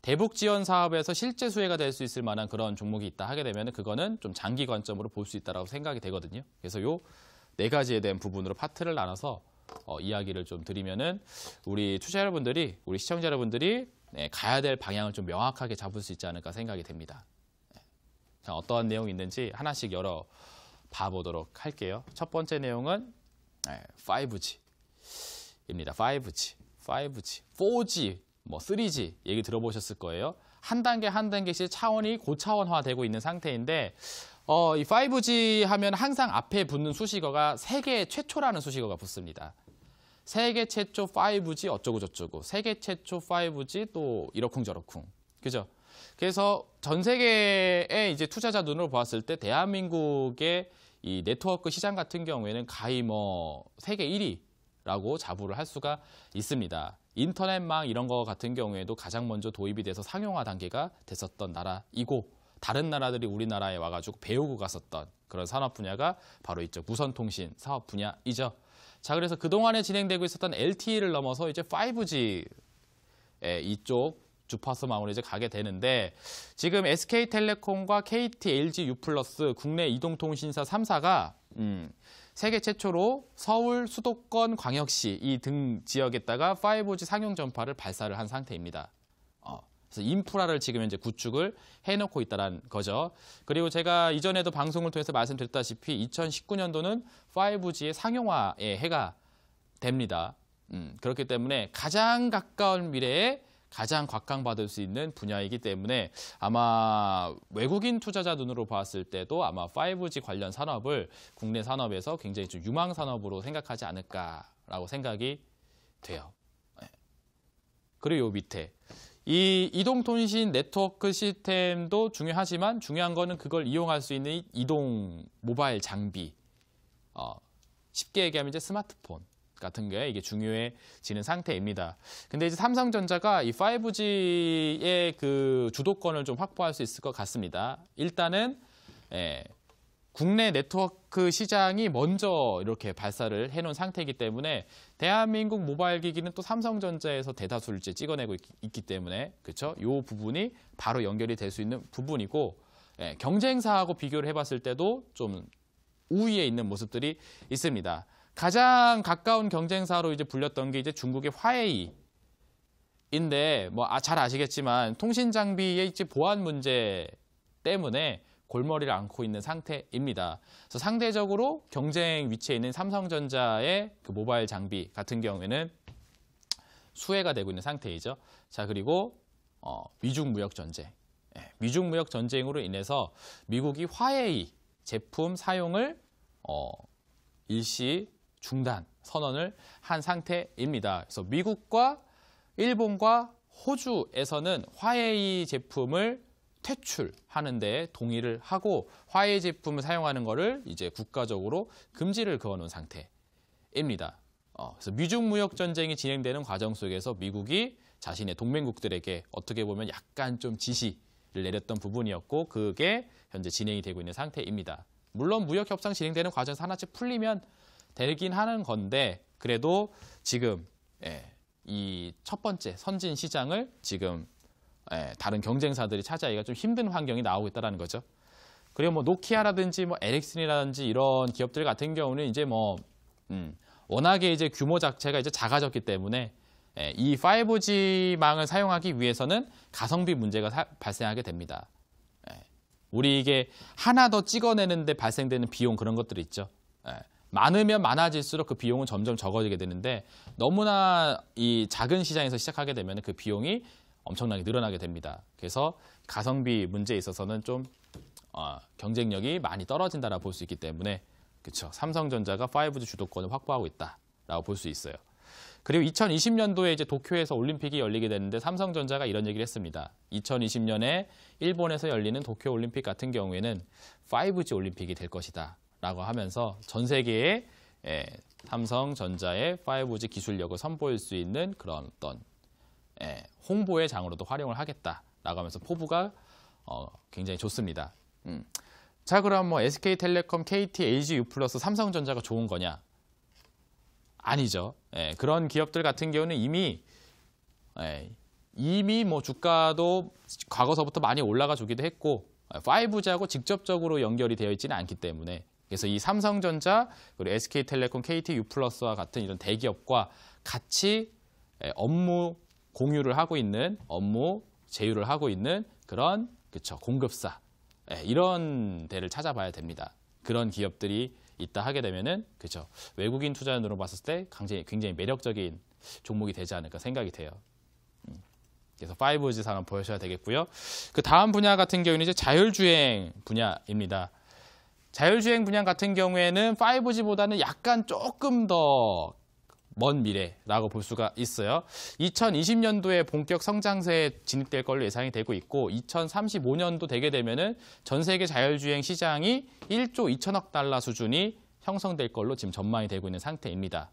대북 지원 사업에서 실제 수혜가 될 수 있을 만한 그런 종목이 있다 하게 되면 그거는 좀 장기 관점으로 볼 수 있다고 생각이 되거든요. 그래서 요 네 가지에 대한 부분으로 파트를 나눠서 이야기를 좀 드리면은 우리 투자 여러분들이, 우리 시청자 여러분들이 가야 될 방향을 좀 명확하게 잡을 수 있지 않을까 생각이 됩니다. 자, 어떠한 내용이 있는지 하나씩 열어 봐보도록 할게요. 첫 번째 내용은 5G입니다. 5G, 4G, 뭐 3G 얘기 들어보셨을 거예요. 한 단계 한 단계씩 차원이 고차원화되고 있는 상태인데 이 5G 하면 항상 앞에 붙는 수식어가 세계 최초라는 수식어가 붙습니다. 세계 최초 5G 어쩌고 저쩌고, 세계 최초 5G 또 이러쿵저러쿵, 그죠? 그래서 전 세계의 이제 투자자 눈으로 보았을 때 대한민국의 이 네트워크 시장 같은 경우에는 가히 뭐 세계 1위라고 자부를 할 수가 있습니다. 인터넷망 이런 거 같은 경우에도 가장 먼저 도입이 돼서 상용화 단계가 됐었던 나라이고, 다른 나라들이 우리나라에 와가지고 배우고 갔었던 그런 산업 분야가 바로 이쪽 무선통신 사업 분야이죠. 자, 그래서 그동안에 진행되고 있었던 LTE를 넘어서 이제 5G 이쪽 주파수망으로 이제 가게 되는데, 지금 SK텔레콤과 KT, LG, U+, 국내 이동통신사 3사가 세계 최초로 서울, 수도권, 광역시 이 등 지역에다가 5G 상용 전파를 발사를 한 상태입니다. 그래서 인프라를 지금 현재 구축을 해놓고 있다는 거죠. 그리고 제가 이전에도 방송을 통해서 말씀드렸다시피 2019년도는 5G의 상용화의 해가 됩니다. 그렇기 때문에 가장 가까운 미래에 가장 각광받을 수 있는 분야이기 때문에 아마 외국인 투자자 눈으로 봤을 때도 아마 5G 관련 산업을 국내 산업에서 굉장히 좀 유망 산업으로 생각하지 않을까라고 생각이 돼요. 그리고 요 밑에 이 이동통신 네트워크 시스템도 중요하지만 중요한 거는 그걸 이용할 수 있는 이동 모바일 장비, 쉽게 얘기하면 이제 스마트폰 같은 게 이게 중요해지는 상태입니다. 근데 이제 삼성전자가 이 5G의 그 주도권을 좀 확보할 수 있을 것 같습니다. 일단은 국내 네트워크 시장이 먼저 이렇게 발사를 해놓은 상태이기 때문에 대한민국 모바일 기기는 또 삼성전자에서 대다수를 이제 찍어내고 있기 때문에, 그렇죠? 이 부분이 바로 연결이 될 수 있는 부분이고, 경쟁사하고 비교를 해봤을 때도 좀 우위에 있는 모습들이 있습니다. 가장 가까운 경쟁사로 이제 불렸던 게 이제 중국의 화웨이인데, 뭐 잘 아시겠지만 통신 장비의 이제 보안 문제 때문에 골머리를 앓고 있는 상태입니다. 그래서 상대적으로 경쟁 위치에 있는 삼성전자의 그 모바일 장비 같은 경우에는 수혜가 되고 있는 상태이죠. 자, 그리고 미중 무역 전쟁. 미중 무역 전쟁으로 인해서 미국이 화웨이 제품 사용을 일시 중단 선언을 한 상태입니다. 그래서 미국과 일본과 호주에서는 화웨이 제품을 퇴출하는 데 동의를 하고 화웨이 제품을 사용하는 것을 이제 국가적으로 금지를 그어놓은 상태입니다. 그래서 미중 무역 전쟁이 진행되는 과정 속에서 미국이 자신의 동맹국들에게 어떻게 보면 약간 좀 지시를 내렸던 부분이었고, 그게 현재 진행이 되고 있는 상태입니다. 물론 무역 협상 진행되는 과정에서 하나씩 풀리면 되긴 하는 건데, 그래도 지금 이 첫 번째 선진 시장을 지금 다른 경쟁사들이 차지하기가 좀 힘든 환경이 나오고 있다는 거죠. 그리고 뭐 노키아라든지 뭐 에릭슨이라든지 이런 기업들 같은 경우는 이제 뭐 워낙에 이제 규모 자체가 이제 작아졌기 때문에 이 5G망을 사용하기 위해서는 가성비 문제가 발생하게 됩니다. 우리 이게 하나 더 찍어내는데 발생되는 비용, 그런 것들이 있죠. 많으면 많아질수록 그 비용은 점점 적어지게 되는데, 너무나 이 작은 시장에서 시작하게 되면 그 비용이 엄청나게 늘어나게 됩니다. 그래서 가성비 문제에 있어서는 좀 경쟁력이 많이 떨어진다라고 볼 수 있기 때문에, 그렇죠, 삼성전자가 5G 주도권을 확보하고 있다라고 볼 수 있어요. 그리고 2020년도에 이제 도쿄에서 올림픽이 열리게 되는데 삼성전자가 이런 얘기를 했습니다. 2020년에 일본에서 열리는 도쿄 올림픽 같은 경우에는 5G 올림픽이 될 것이다 라고 하면서 전 세계에 삼성전자의 5G 기술력을 선보일 수 있는 그런 어떤 홍보의 장으로도 활용을 하겠다라고 하면서 포부가 굉장히 좋습니다. 자, 그럼 뭐 SK텔레콤, KT, LG, U+, 삼성전자가 좋은 거냐? 아니죠. 그런 기업들 같은 경우는 이미 뭐 주가도 과거서부터 많이 올라가 주기도 했고 5G하고 직접적으로 연결이 되어 있지는 않기 때문에, 그래서 이 삼성전자 그리고 SK텔레콤, KT, U+와 같은 이런 대기업과 같이 업무 공유를 하고 있는 업무 제휴를 하고 있는 그런 그쵸 공급사 이런 데를 찾아봐야 됩니다. 그런 기업들이 있다 하게 되면은 그쵸 외국인 투자자들로 봤을 때 굉장히 매력적인 종목이 되지 않을까 생각이 돼요. 그래서 5G 상을 보셔야 되겠고요. 그 다음 분야 같은 경우는 이제 자율주행 분야입니다. 자율주행 분야 같은 경우에는 5G보다는 약간 조금 더 먼 미래라고 볼 수가 있어요. 2020년도에 본격 성장세에 진입될 걸로 예상이 되고 있고 2035년도 되게 되면은 전 세계 자율주행 시장이 1조 2천억 달러 수준이 형성될 걸로 지금 전망이 되고 있는 상태입니다.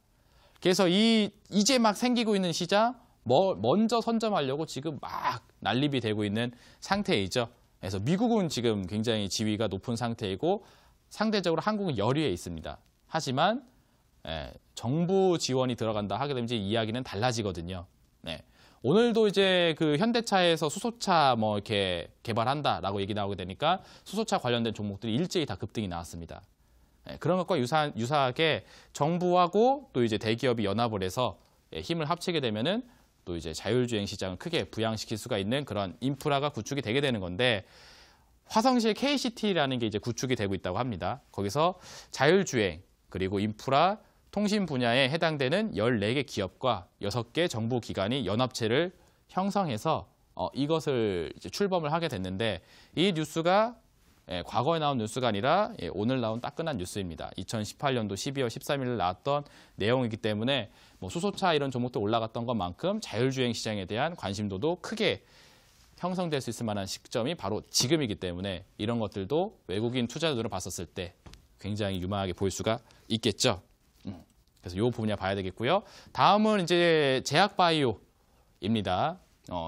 그래서 이제 막 생기고 있는 시장 먼저 선점하려고 지금 막 난립이 되고 있는 상태이죠. 그래서 미국은 지금 굉장히 지위가 높은 상태이고 상대적으로 한국은 열위에 있습니다. 하지만 정부 지원이 들어간다 하게 되면 이제 이야기는 달라지거든요. 네. 오늘도 이제 그 현대차에서 수소차 뭐 이렇게 개발한다라고 얘기 나오게 되니까 수소차 관련된 종목들이 일제히 다 급등이 나왔습니다. 그런 것과 유사하게 정부하고 또 이제 대기업이 연합을 해서 힘을 합치게 되면은 또 이제 자율주행 시장을 크게 부양시킬 수가 있는 그런 인프라가 구축이 되게 되는 건데 화성시의 KCT라는 게 이제 구축이 되고 있다고 합니다. 거기서 자율주행 그리고 인프라 통신 분야에 해당되는 14개 기업과 6개 정부 기관이 연합체를 형성해서 이것을 이제 출범을 하게 됐는데 이 뉴스가 과거에 나온 뉴스가 아니라 오늘 나온 따끈한 뉴스입니다. 2018년도 12월 13일 나왔던 내용이기 때문에 뭐 수소차 이런 종목도 올라갔던 것만큼 자율주행 시장에 대한 관심도도 크게 형성될 수 있을 만한 시점이 바로 지금이기 때문에 이런 것들도 외국인 투자자들을 봤었을 때 굉장히 유망하게 보일 수가 있겠죠. 그래서 이 분야 봐야 되겠고요. 다음은 이제 제약바이오입니다.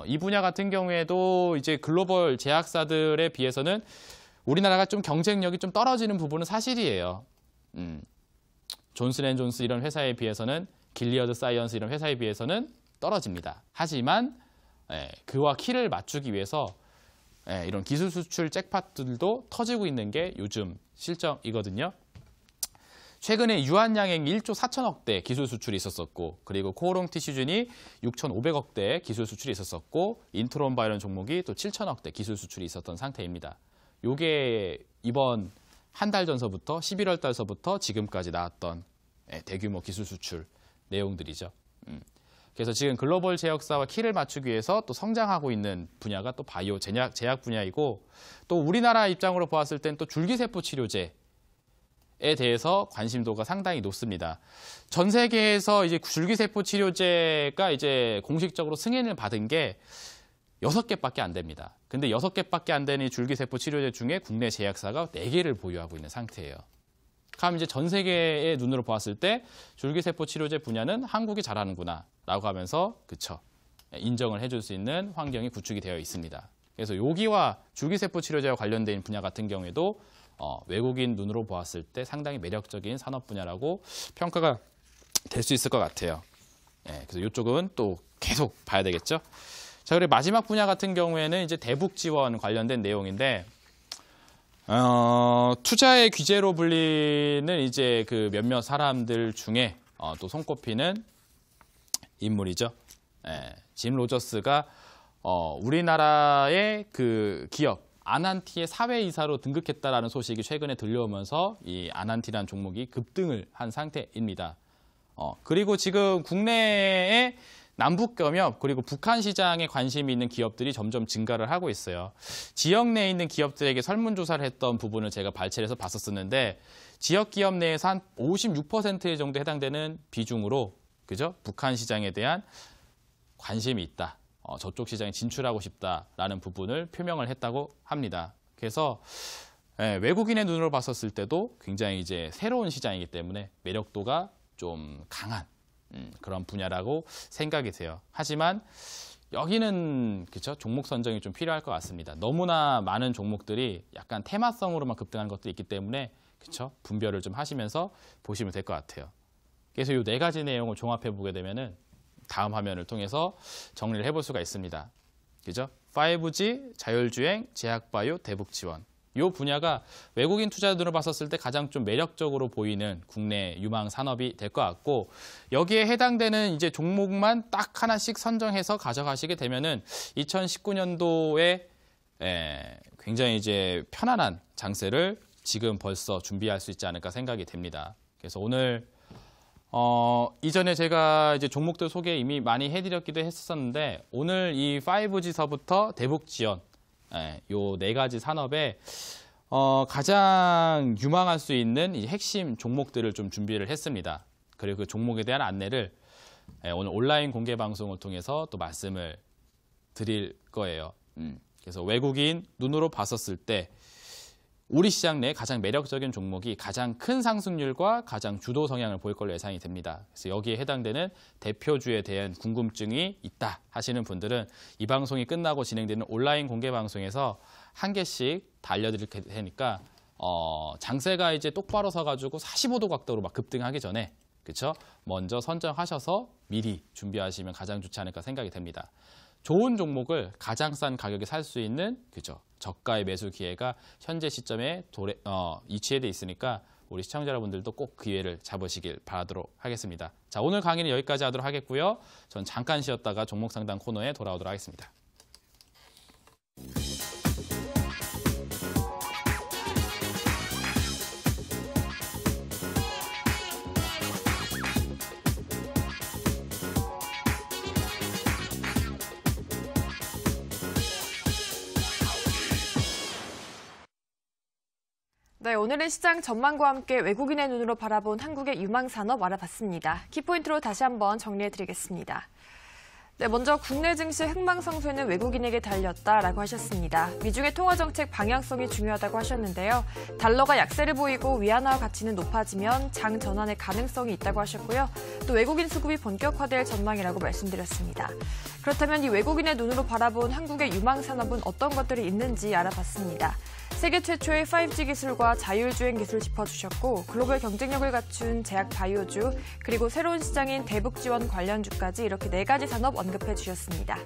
이 분야 같은 경우에도 이제 글로벌 제약사들에 비해서는 우리나라가 좀 경쟁력이 좀 떨어지는 부분은 사실이에요. 존슨앤존스 이런 회사에 비해서는 길리어드 사이언스 이런 회사에 비해서는 떨어집니다. 하지만 그와 키를 맞추기 위해서 이런 기술 수출 잭팟들도 터지고 있는 게 요즘 실정이거든요. 최근에 유한양행 1조 4천억대 기술 수출이 있었었고 그리고 코오롱 티슈즌이 6,500억대 기술 수출이 있었었고 인트론 바이런 종목이 또 7천억대 기술 수출이 있었던 상태입니다. 요게 이번 한 달 전서부터 11월 달서부터 지금까지 나왔던 대규모 기술 수출 내용들이죠. 그래서 지금 글로벌 제약사와 키를 맞추기 위해서 또 성장하고 있는 분야가 또 바이오 제약 분야이고 또 우리나라 입장으로 보았을 땐 또 줄기세포 치료제에 대해서 관심도가 상당히 높습니다. 전 세계에서 이제 줄기세포 치료제가 이제 공식적으로 승인을 받은 게 6개밖에 안 됩니다. 근데 6개밖에 안 되는 줄기세포 치료제 중에 국내 제약사가 4개를 보유하고 있는 상태예요. 그럼 이제 전 세계의 눈으로 보았을 때 줄기세포 치료제 분야는 한국이 잘하는구나 라고 하면서 그쵸 인정을 해줄 수 있는 환경이 구축이 되어 있습니다. 그래서 여기와 줄기세포 치료제와 관련된 분야 같은 경우에도 외국인 눈으로 보았을 때 상당히 매력적인 산업 분야라고 평가가 될 수 있을 것 같아요. 그래서 이쪽은 또 계속 봐야 되겠죠. 자, 그리고 마지막 분야 같은 경우에는 이제 대북 지원 관련된 내용인데, 투자의 귀재로 불리는 이제 그 몇몇 사람들 중에 또 손꼽히는 인물이죠. 짐 로저스가 우리나라의 그 기업 아난티의 사회이사로 등극했다라는 소식이 최근에 들려오면서 이 아난티라는 종목이 급등을 한 상태입니다. 그리고 지금 국내에 남북경협 그리고 북한 시장에 관심이 있는 기업들이 점점 증가를 하고 있어요. 지역 내에 있는 기업들에게 설문조사를 했던 부분을 제가 발췌를 해서 봤었는데 지역 기업 내에서 한 56% 정도 해당되는 비중으로 그죠? 북한 시장에 대한 관심이 있다. 저쪽 시장에 진출하고 싶다라는 부분을 표명을 했다고 합니다. 그래서 외국인의 눈으로 봤었을 때도 굉장히 이제 새로운 시장이기 때문에 매력도가 좀 강한 그런 분야라고 생각이 돼요. 하지만 여기는 그쵸? 종목 선정이 좀 필요할 것 같습니다. 너무나 많은 종목들이 약간 테마성으로만 급등하는 것도 있기 때문에 그쵸? 분별을 좀 하시면서 보시면 될 것 같아요. 그래서 이 4가지 내용을 종합해 보게 되면은 다음 화면을 통해서 정리를 해볼 수가 있습니다. 그죠? 5G, 자율주행, 제약바이오, 대북 지원. 이 이 분야가 외국인 투자자들로 봤었을 때 가장 좀 매력적으로 보이는 국내 유망 산업이 될 것 같고 여기에 해당되는 이제 종목만 딱 하나씩 선정해서 가져가시게 되면은 2019년도에 굉장히 이제 편안한 장세를 지금 벌써 준비할 수 있지 않을까 생각이 됩니다. 그래서 오늘 이전에 제가 이제 종목들 소개 이미 많이 해드렸기도 했었는데 오늘 이 5G서부터 대북지원 요 네 가지 산업에 가장 유망할 수 있는 이 핵심 종목들을 좀 준비를 했습니다. 그리고 그 종목에 대한 안내를 오늘 온라인 공개 방송을 통해서 또 말씀을 드릴 거예요. 그래서 외국인 눈으로 봤었을 때 우리 시장 내 가장 매력적인 종목이 가장 큰 상승률과 가장 주도 성향을 보일 걸로 예상이 됩니다. 그래서 여기에 해당되는 대표주에 대한 궁금증이 있다 하시는 분들은 이 방송이 끝나고 진행되는 온라인 공개 방송에서 한 개씩 다 알려드릴 테니까 장세가 이제 똑바로 서가지고 45도 각도로 막 급등하기 전에 그렇죠? 먼저 선정하셔서 미리 준비하시면 가장 좋지 않을까 생각이 됩니다. 좋은 종목을 가장 싼 가격에 살 수 있는 그죠? 저가의 매수 기회가 현재 시점에 이취해 있으니까 우리 시청자 여러분들도 꼭 기회를 잡으시길 바라도록 하겠습니다. 자, 오늘 강의는 여기까지 하도록 하겠고요. 전 잠깐 쉬었다가 종목 상담 코너에 돌아오도록 하겠습니다. 네, 오늘은 시장 전망과 함께 외국인의 눈으로 바라본 한국의 유망산업 알아봤습니다. 키포인트로 다시 한번 정리해드리겠습니다. 네, 먼저 국내 증시 흥망성쇠는 외국인에게 달렸다라고 하셨습니다. 미중의 통화정책 방향성이 중요하다고 하셨는데요. 달러가 약세를 보이고 위안화 가치는 높아지면 장 전환의 가능성이 있다고 하셨고요. 또 외국인 수급이 본격화될 전망이라고 말씀드렸습니다. 그렇다면 이 외국인의 눈으로 바라본 한국의 유망산업은 어떤 것들이 있는지 알아봤습니다. 세계 최초의 5G 기술과 자율주행 기술 짚어주셨고 글로벌 경쟁력을 갖춘 제약 바이오주 그리고 새로운 시장인 대북 지원 관련주까지 이렇게 네 가지 산업 언급해 주셨습니다.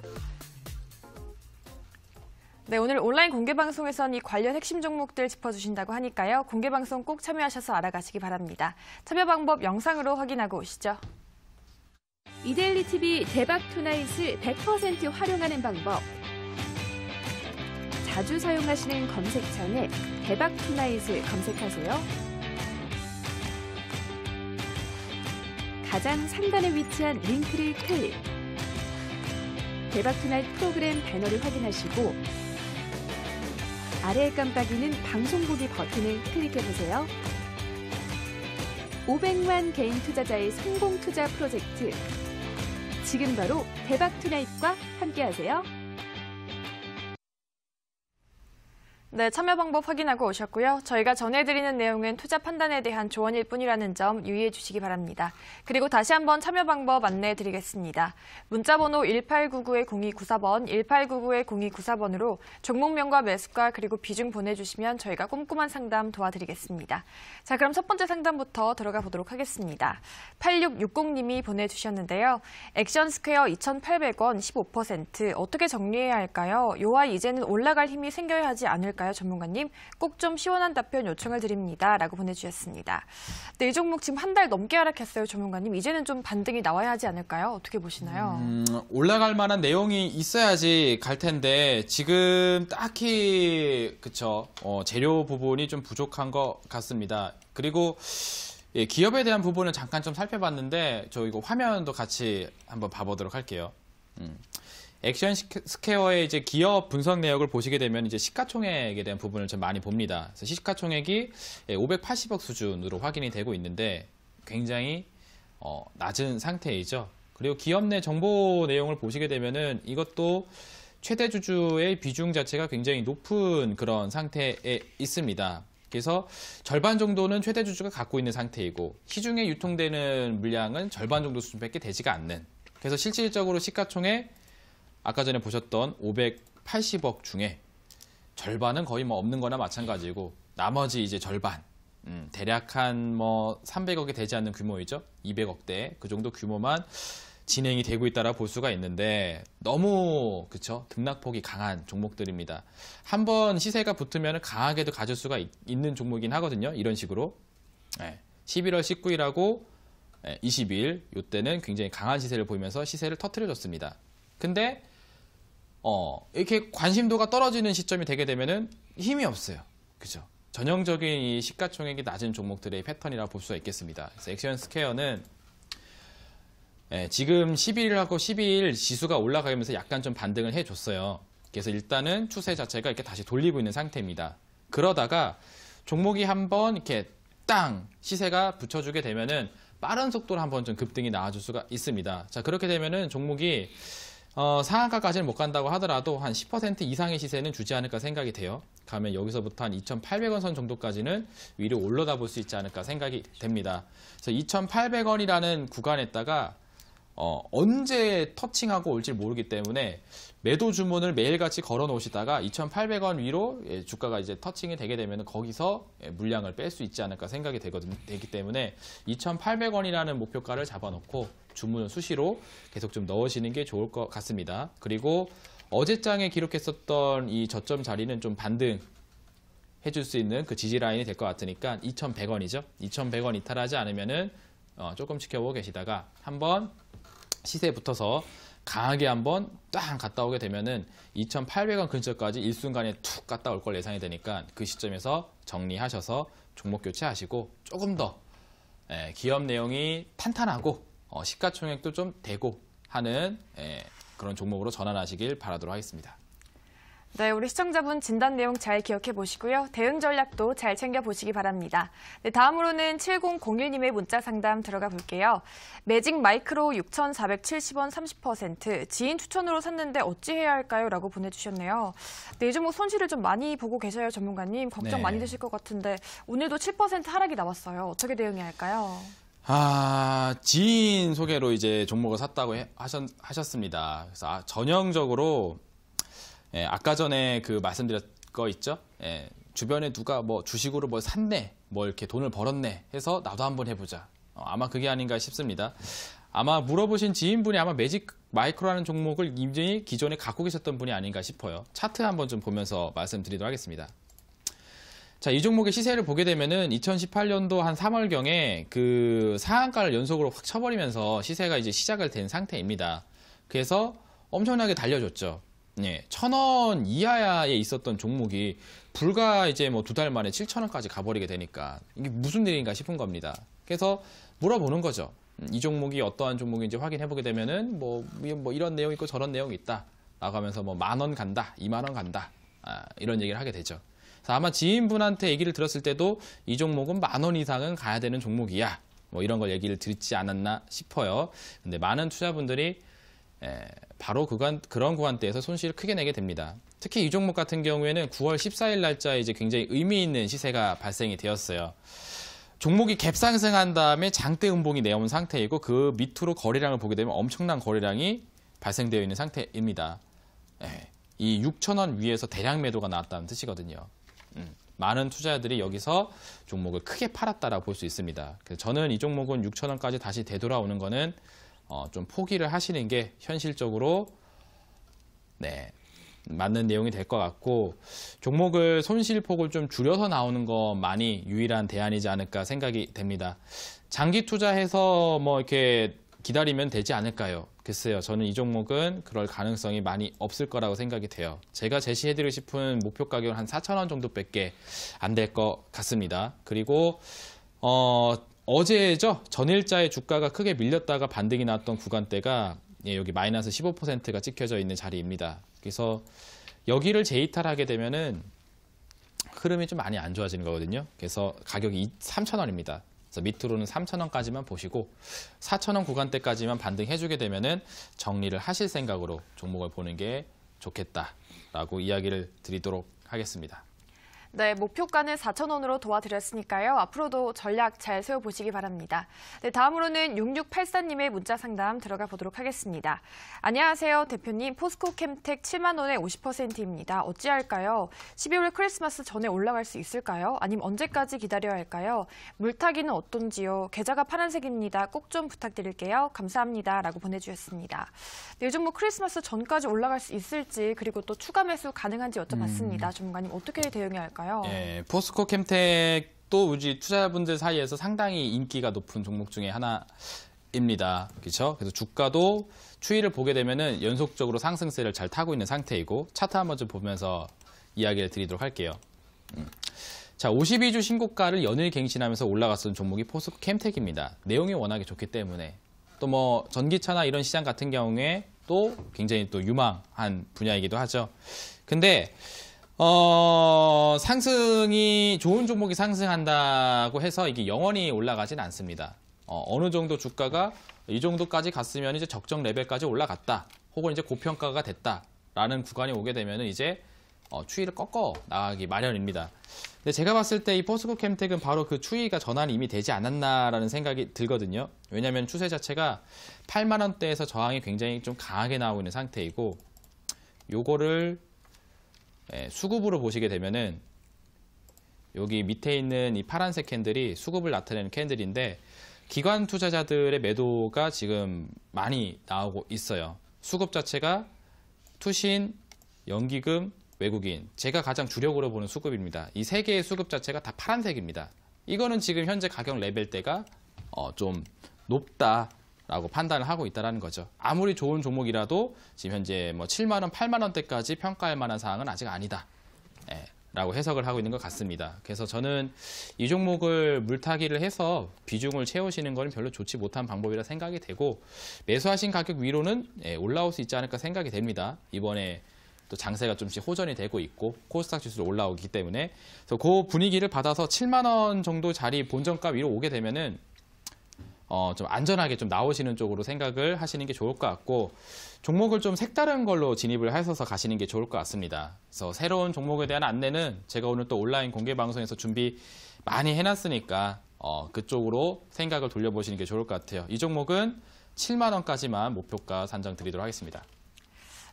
네, 오늘 온라인 공개방송에선 이 관련 핵심 종목들 짚어주신다고 하니까요. 공개방송 꼭 참여하셔서 알아가시기 바랍니다. 참여 방법 영상으로 확인하고 오시죠. 이데일리 TV 대박 투나잇을 100% 활용하는 방법. 자주 사용하시는 검색창에 대박 투나잇을 검색하세요. 가장 상단에 위치한 링크를 클릭. 대박 투나잇 프로그램 배너를 확인하시고 아래에 깜빡이는 방송 보기 버튼을 클릭해보세요. 500만 개인 투자자의 성공 투자 프로젝트. 지금 바로 대박 투나잇과 함께하세요. 네, 참여 방법 확인하고 오셨고요. 저희가 전해드리는 내용은 투자 판단에 대한 조언일 뿐이라는 점 유의해 주시기 바랍니다. 그리고 다시 한번 참여 방법 안내해 드리겠습니다. 문자번호 1899-0294번, 1899-0294번으로 종목명과 매수가 그리고 비중 보내주시면 저희가 꼼꼼한 상담 도와드리겠습니다. 자, 그럼 첫 번째 상담부터 들어가 보도록 하겠습니다. 8660님이 보내주셨는데요. 액션스퀘어 2,800원 15% 어떻게 정리해야 할까요? 요하 이제는 올라갈 힘이 생겨야 하지 않을까요? 전문가님, 꼭 좀 시원한 답변 요청을 드립니다. 라고 보내주셨습니다. 네, 이 종목 지금 한 달 넘게 하락했어요, 전문가님. 이제는 좀 반등이 나와야 하지 않을까요? 어떻게 보시나요? 올라갈 만한 내용이 있어야지 갈 텐데 지금 딱히 그쵸 재료 부분이 좀 부족한 것 같습니다. 그리고 예, 기업에 대한 부분은 잠깐 좀 살펴봤는데 저 이거 화면도 같이 한번 봐보도록 할게요. 액션 스퀘어의 이제 기업 분석 내역을 보시게 되면 이제 시가총액에 대한 부분을 좀 많이 봅니다. 그래서 시가총액이 580억 수준으로 확인이 되고 있는데 굉장히 낮은 상태이죠. 그리고 기업 내 정보 내용을 보시게 되면은 이것도 최대 주주의 비중 자체가 굉장히 높은 그런 상태에 있습니다. 그래서 절반 정도는 최대 주주가 갖고 있는 상태이고 시중에 유통되는 물량은 절반 정도 수준밖에 되지가 않는. 그래서 실질적으로 시가총액 아까 전에 보셨던 580억 중에 절반은 거의 뭐 없는 거나 마찬가지고 나머지 이제 절반 대략 한 뭐 300억이 되지 않는 규모이죠. 200억대 그 정도 규모만 진행이 되고 있다라 볼 수가 있는데 너무 그쵸 등락폭이 강한 종목들입니다. 한번 시세가 붙으면 강하게도 가질 수가 있는 종목이긴 하거든요. 이런 식으로 11월 19일하고 20일 이때는 굉장히 강한 시세를 보이면서 시세를 터트려줬습니다. 근데 이렇게 관심도가 떨어지는 시점이 되게 되면은 힘이 없어요. 그죠? 전형적인 이 시가총액이 낮은 종목들의 패턴이라 볼 수가 있겠습니다. 그래서 액션 스퀘어는 지금 11일하고 12일 지수가 올라가면서 약간 좀 반등을 해줬어요. 그래서 일단은 추세 자체가 이렇게 다시 돌리고 있는 상태입니다. 그러다가 종목이 한번 이렇게 땅 시세가 붙여주게 되면은 빠른 속도로 한번 좀 급등이 나와줄 수가 있습니다. 자, 그렇게 되면은 종목이 상한가까지는 못 간다고 하더라도 한 10% 이상의 시세는 주지 않을까 생각이 돼요. 가면 여기서부터 한 2,800원 선 정도까지는 위로 올라다 볼 수 있지 않을까 생각이 됩니다. 그래서 2,800원이라는 구간에다가 언제 터칭하고 올지 모르기 때문에 매도 주문을 매일같이 걸어 놓으시다가 2,800원 위로 주가가 이제 터칭이 되게 되면 거기서 물량을 뺄 수 있지 않을까 생각이 되기 때문에 2,800원이라는 목표가를 잡아놓고 주문을 수시로 계속 좀 넣으시는 게 좋을 것 같습니다. 그리고 어제장에 기록했었던 이 저점 자리는 좀 반등 해줄 수 있는 그 지지 라인이 될 것 같으니까 2,100원이죠. 2,100원 이탈하지 않으면은 조금 지켜보고 계시다가 한번 시세에 붙어서 강하게 한번 딱 갔다 오게 되면은 2,800원 근처까지 일순간에 툭 갔다 올 걸 예상이 되니까 그 시점에서 정리하셔서 종목 교체하시고 조금 더 기업 내용이 탄탄하고 시가총액도 좀 되고 하는 그런 종목으로 전환하시길 바라도록 하겠습니다. 네, 우리 시청자분 진단 내용 잘 기억해 보시고요. 대응 전략도 잘 챙겨 보시기 바랍니다. 네, 다음으로는 7001님의 문자 상담 들어가 볼게요. 매직 마이크로 6,470원 30%, 지인 추천으로 샀는데 어찌해야 할까요? 라고 보내주셨네요. 네, 이 종목 손실을 좀 많이 보고 계셔요, 전문가님. 걱정 많이 되실 것 같은데 오늘도 7% 하락이 나왔어요. 어떻게 대응해야 할까요? 지인 소개로 이제 종목을 샀다고 하셨습니다. 그래서 전형적으로 아까 전에 그 말씀드렸 거 있죠? 주변에 누가 뭐 주식으로 뭘 샀네, 뭐 이렇게 돈을 벌었네 해서 나도 한번 해보자. 아마 그게 아닌가 싶습니다. 아마 물어보신 지인분이 아마 매직 마이크로라는 종목을 이미 기존에 갖고 계셨던 분이 아닌가 싶어요. 차트 한번 좀 보면서 말씀드리도록 하겠습니다. 자, 이 종목의 시세를 보게 되면은 2018년도 한 3월경에 그 상한가를 연속으로 확 쳐버리면서 시세가 이제 시작을 된 상태입니다. 그래서 엄청나게 달려줬죠. 1,000원 이하에 있었던 종목이 불과 이제 뭐 2달 만에 7,000원까지 가버리게 되니까 이게 무슨 일인가 싶은 겁니다. 그래서 물어보는 거죠. 이 종목이 어떠한 종목인지 확인해보게 되면은 뭐 이런 내용이 있고 저런 내용이 있다. 라고 하면서 뭐 10,000원 간다, 20,000원 간다. 이런 얘기를 하게 되죠. 그래서 아마 지인분한테 얘기를 들었을 때도 이 종목은 10,000원 이상은 가야 되는 종목이야. 뭐 이런 걸 얘기를 듣지 않았나 싶어요. 근데 많은 투자분들이 바로 그런 구간대에서 손실을 크게 내게 됩니다. 특히 이 종목 같은 경우에는 9월 14일 날짜에 이제 굉장히 의미 있는 시세가 발생이 되었어요. 종목이 갭 상승한 다음에 장대 음봉이 내온 상태이고 그 밑으로 거래량을 보게 되면 엄청난 거래량이 발생되어 있는 상태입니다. 이 6,000원 위에서 대량 매도가 나왔다는 뜻이거든요. 많은 투자자들이 여기서 종목을 크게 팔았다라고 볼 수 있습니다. 그래서 저는 이 종목은 6,000원까지 다시 되돌아오는 거는 좀 포기를 하시는 게 현실적으로 맞는 내용이 될 것 같고 종목을 손실폭을 좀 줄여서 나오는 것만이 유일한 대안이지 않을까 생각이 됩니다. 장기 투자해서 뭐 이렇게 기다리면 되지 않을까요? 글쎄요. 저는 이 종목은 그럴 가능성이 많이 없을 거라고 생각이 돼요. 제가 제시해드리고 싶은 목표 가격은 한 4,000원 정도밖에 안 될 것 같습니다. 그리고 어제죠. 전일자의 주가가 크게 밀렸다가 반등이 나왔던 구간대가 여기 마이너스 15%가 찍혀져 있는 자리입니다. 그래서 여기를 재이탈하게 되면은 흐름이 좀 많이 안 좋아지는 거거든요. 그래서 가격이 3,000원입니다. 그래서 밑으로는 3,000원까지만 보시고 4,000원 구간대까지만 반등해주게 되면은 정리를 하실 생각으로 종목을 보는 게 좋겠다라고 이야기를 드리도록 하겠습니다. 네, 목표가는 4,000원으로 도와드렸으니까요. 앞으로도 전략 잘 세워보시기 바랍니다. 네, 다음으로는 6684님의 문자 상담 들어가 보도록 하겠습니다. 안녕하세요, 대표님. 포스코 캠텍 7만 원에 50%입니다. 어찌할까요? 12월 크리스마스 전에 올라갈 수 있을까요? 아니면 언제까지 기다려야 할까요? 물타기는 어떤지요? 계좌가 파란색입니다. 꼭 좀 부탁드릴게요. 감사합니다. 라고 보내주셨습니다. 네, 요즘 크리스마스 전까지 올라갈 수 있을지 그리고 또 추가 매수 가능한지 여쭤봤습니다. 전문가님 어떻게 대응해야 할까요? 예, 포스코 캠텍도 우리 투자자분들 사이에서 상당히 인기가 높은 종목 중에 하나입니다. 그렇죠? 그래서 주가도 추이를 보게 되면은 연속적으로 상승세를 잘 타고 있는 상태이고 차트 한번 좀 보면서 이야기를 드리도록 할게요. 자, 52주 신고가를 연일 갱신하면서 올라갔던 종목이 포스코 캠텍입니다. 내용이 워낙에 좋기 때문에 또 뭐 전기차나 이런 시장 같은 경우에 또 굉장히 또 유망한 분야이기도 하죠. 근데 상승이 좋은 종목이 상승한다고 해서 이게 영원히 올라가진 않습니다. 어느 정도 주가가 이 정도까지 갔으면 이제 적정 레벨까지 올라갔다. 혹은 이제 고평가가 됐다라는 구간이 오게 되면은 이제 추이를 꺾어 나가기 마련입니다. 근데 제가 봤을 때 이 포스코 캠텍은 바로 그 추이가 전환이 이미 되지 않았나라는 생각이 들거든요. 왜냐하면 추세 자체가 8만 원대에서 저항이 굉장히 좀 강하게 나오고 있는 상태이고 요거를 수급으로 보시게 되면은 여기 밑에 있는 이 파란색 캔들이 수급을 나타내는 캔들인데 기관 투자자들의 매도가 지금 많이 나오고 있어요. 수급 자체가 투신, 연기금, 외국인, 제가 가장 주력으로 보는 수급입니다. 이 세 개의 수급 자체가 다 파란색입니다. 이거는 지금 현재 가격 레벨대가 좀 높다라고 판단을 하고 있다는 거죠. 아무리 좋은 종목이라도 지금 현재 뭐 7만 원, 8만 원대까지 평가할 만한 사항은 아직 아니다. 라고 해석을 하고 있는 것 같습니다. 그래서 저는 이 종목을 물타기를 해서 비중을 채우시는 건 별로 좋지 못한 방법이라 생각이 되고 매수하신 가격 위로는 올라올 수 있지 않을까 생각이 됩니다. 이번에 또 장세가 좀씩 호전이 되고 있고 코스닥 지수도 올라오기 때문에 그래서 그 분위기를 받아서 7만 원 정도 자리 본전가 위로 오게 되면은 좀 안전하게 좀 나오시는 쪽으로 생각을 하시는 게 좋을 것 같고 종목을 좀 색다른 걸로 진입을 하셔서 가시는 게 좋을 것 같습니다. 그래서 새로운 종목에 대한 안내는 제가 오늘 또 온라인 공개 방송에서 준비 많이 해놨으니까 그쪽으로 생각을 돌려보시는 게 좋을 것 같아요. 이 종목은 7만 원까지만 목표가 산정 드리도록 하겠습니다.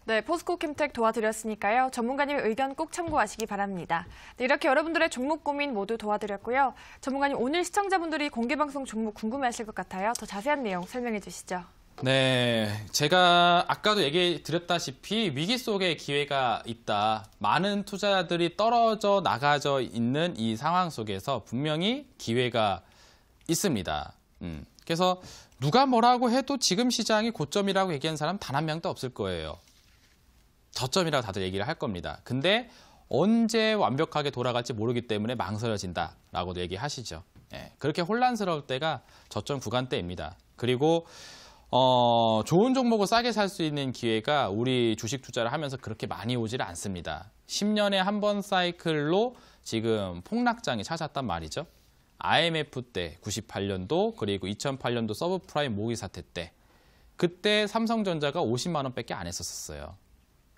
네, 포스코 캠텍 도와드렸으니까요. 전문가님의 의견 꼭 참고하시기 바랍니다. 네, 이렇게 여러분들의 종목 고민 모두 도와드렸고요. 전문가님, 오늘 시청자분들이 공개방송 종목 궁금해하실 것 같아요. 더 자세한 내용 설명해 주시죠. 네, 제가 아까도 얘기 드렸다시피 위기 속에 기회가 있다. 많은 투자자들이 떨어져 나가져 있는 이 상황 속에서 분명히 기회가 있습니다. 그래서 누가 뭐라고 해도 지금 시장이 고점이라고 얘기한 사람 단 한 명도 없을 거예요. 저점이라고 다들 얘기를 할 겁니다. 근데 언제 완벽하게 돌아갈지 모르기 때문에 망설여진다라고도 얘기하시죠. 그렇게 혼란스러울 때가 저점 구간대입니다. 그리고 좋은 종목을 싸게 살 수 있는 기회가 우리 주식 투자를 하면서 그렇게 많이 오지를 않습니다. 10년에 한 번 사이클로 지금 폭락장이 찾았단 말이죠. IMF 때 98년도 그리고 2008년도 서브프라임 모기 사태 때 그때 삼성전자가 50만 원밖에 안 했었어요.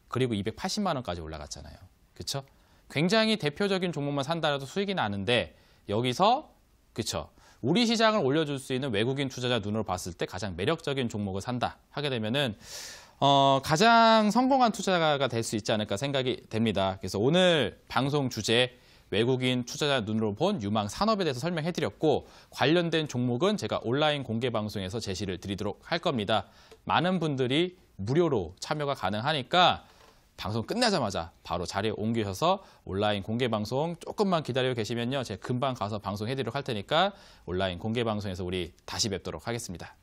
그리고 280만 원까지 올라갔잖아요. 그렇죠? 굉장히 대표적인 종목만 산다라도 수익이 나는데 여기서 그렇죠? 우리 시장을 올려줄 수 있는 외국인 투자자 눈으로 봤을 때 가장 매력적인 종목을 산다 하게 되면은 가장 성공한 투자가 될 수 있지 않을까 생각이 됩니다. 그래서 오늘 방송 주제 외국인 투자자 눈으로 본 유망 산업에 대해서 설명해드렸고 관련된 종목은 제가 온라인 공개 방송에서 제시를 드리도록 할 겁니다. 많은 분들이 무료로 참여가 가능하니까 방송 끝나자마자 바로 자리에 옮기셔서 온라인 공개 방송 조금만 기다려 계시면요. 제가 금방 가서 방송해드리도록 할 테니까 온라인 공개 방송에서 우리 다시 뵙도록 하겠습니다.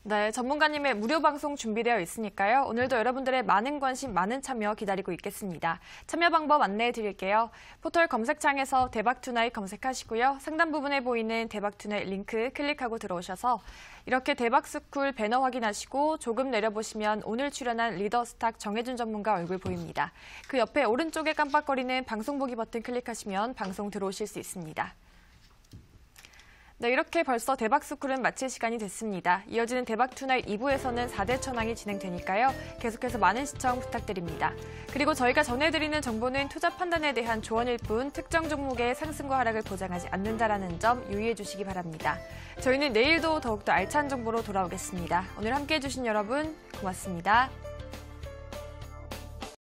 네, 전문가님의 무료 방송 준비되어 있으니까요. 오늘도 여러분들의 많은 관심, 많은 참여 기다리고 있겠습니다. 참여 방법 안내해 드릴게요. 포털 검색창에서 대박투나잇 검색하시고요. 상단 부분에 보이는 대박투나잇 링크 클릭하고 들어오셔서 이렇게 대박스쿨 배너 확인하시고 조금 내려보시면 오늘 출연한 리더스탁 정혜준 전문가 얼굴 보입니다. 그 옆에 오른쪽에 깜빡거리는 방송 보기 버튼 클릭하시면 방송 들어오실 수 있습니다. 네, 이렇게 벌써 대박스쿨은 마칠 시간이 됐습니다. 이어지는 대박투나잇 2부에서는 4대 천왕이 진행되니까요. 계속해서 많은 시청 부탁드립니다. 그리고 저희가 전해드리는 정보는 투자 판단에 대한 조언일 뿐 특정 종목의 상승과 하락을 보장하지 않는다라는 점 유의해 주시기 바랍니다. 저희는 내일도 더욱더 알찬 정보로 돌아오겠습니다. 오늘 함께해 주신 여러분 고맙습니다.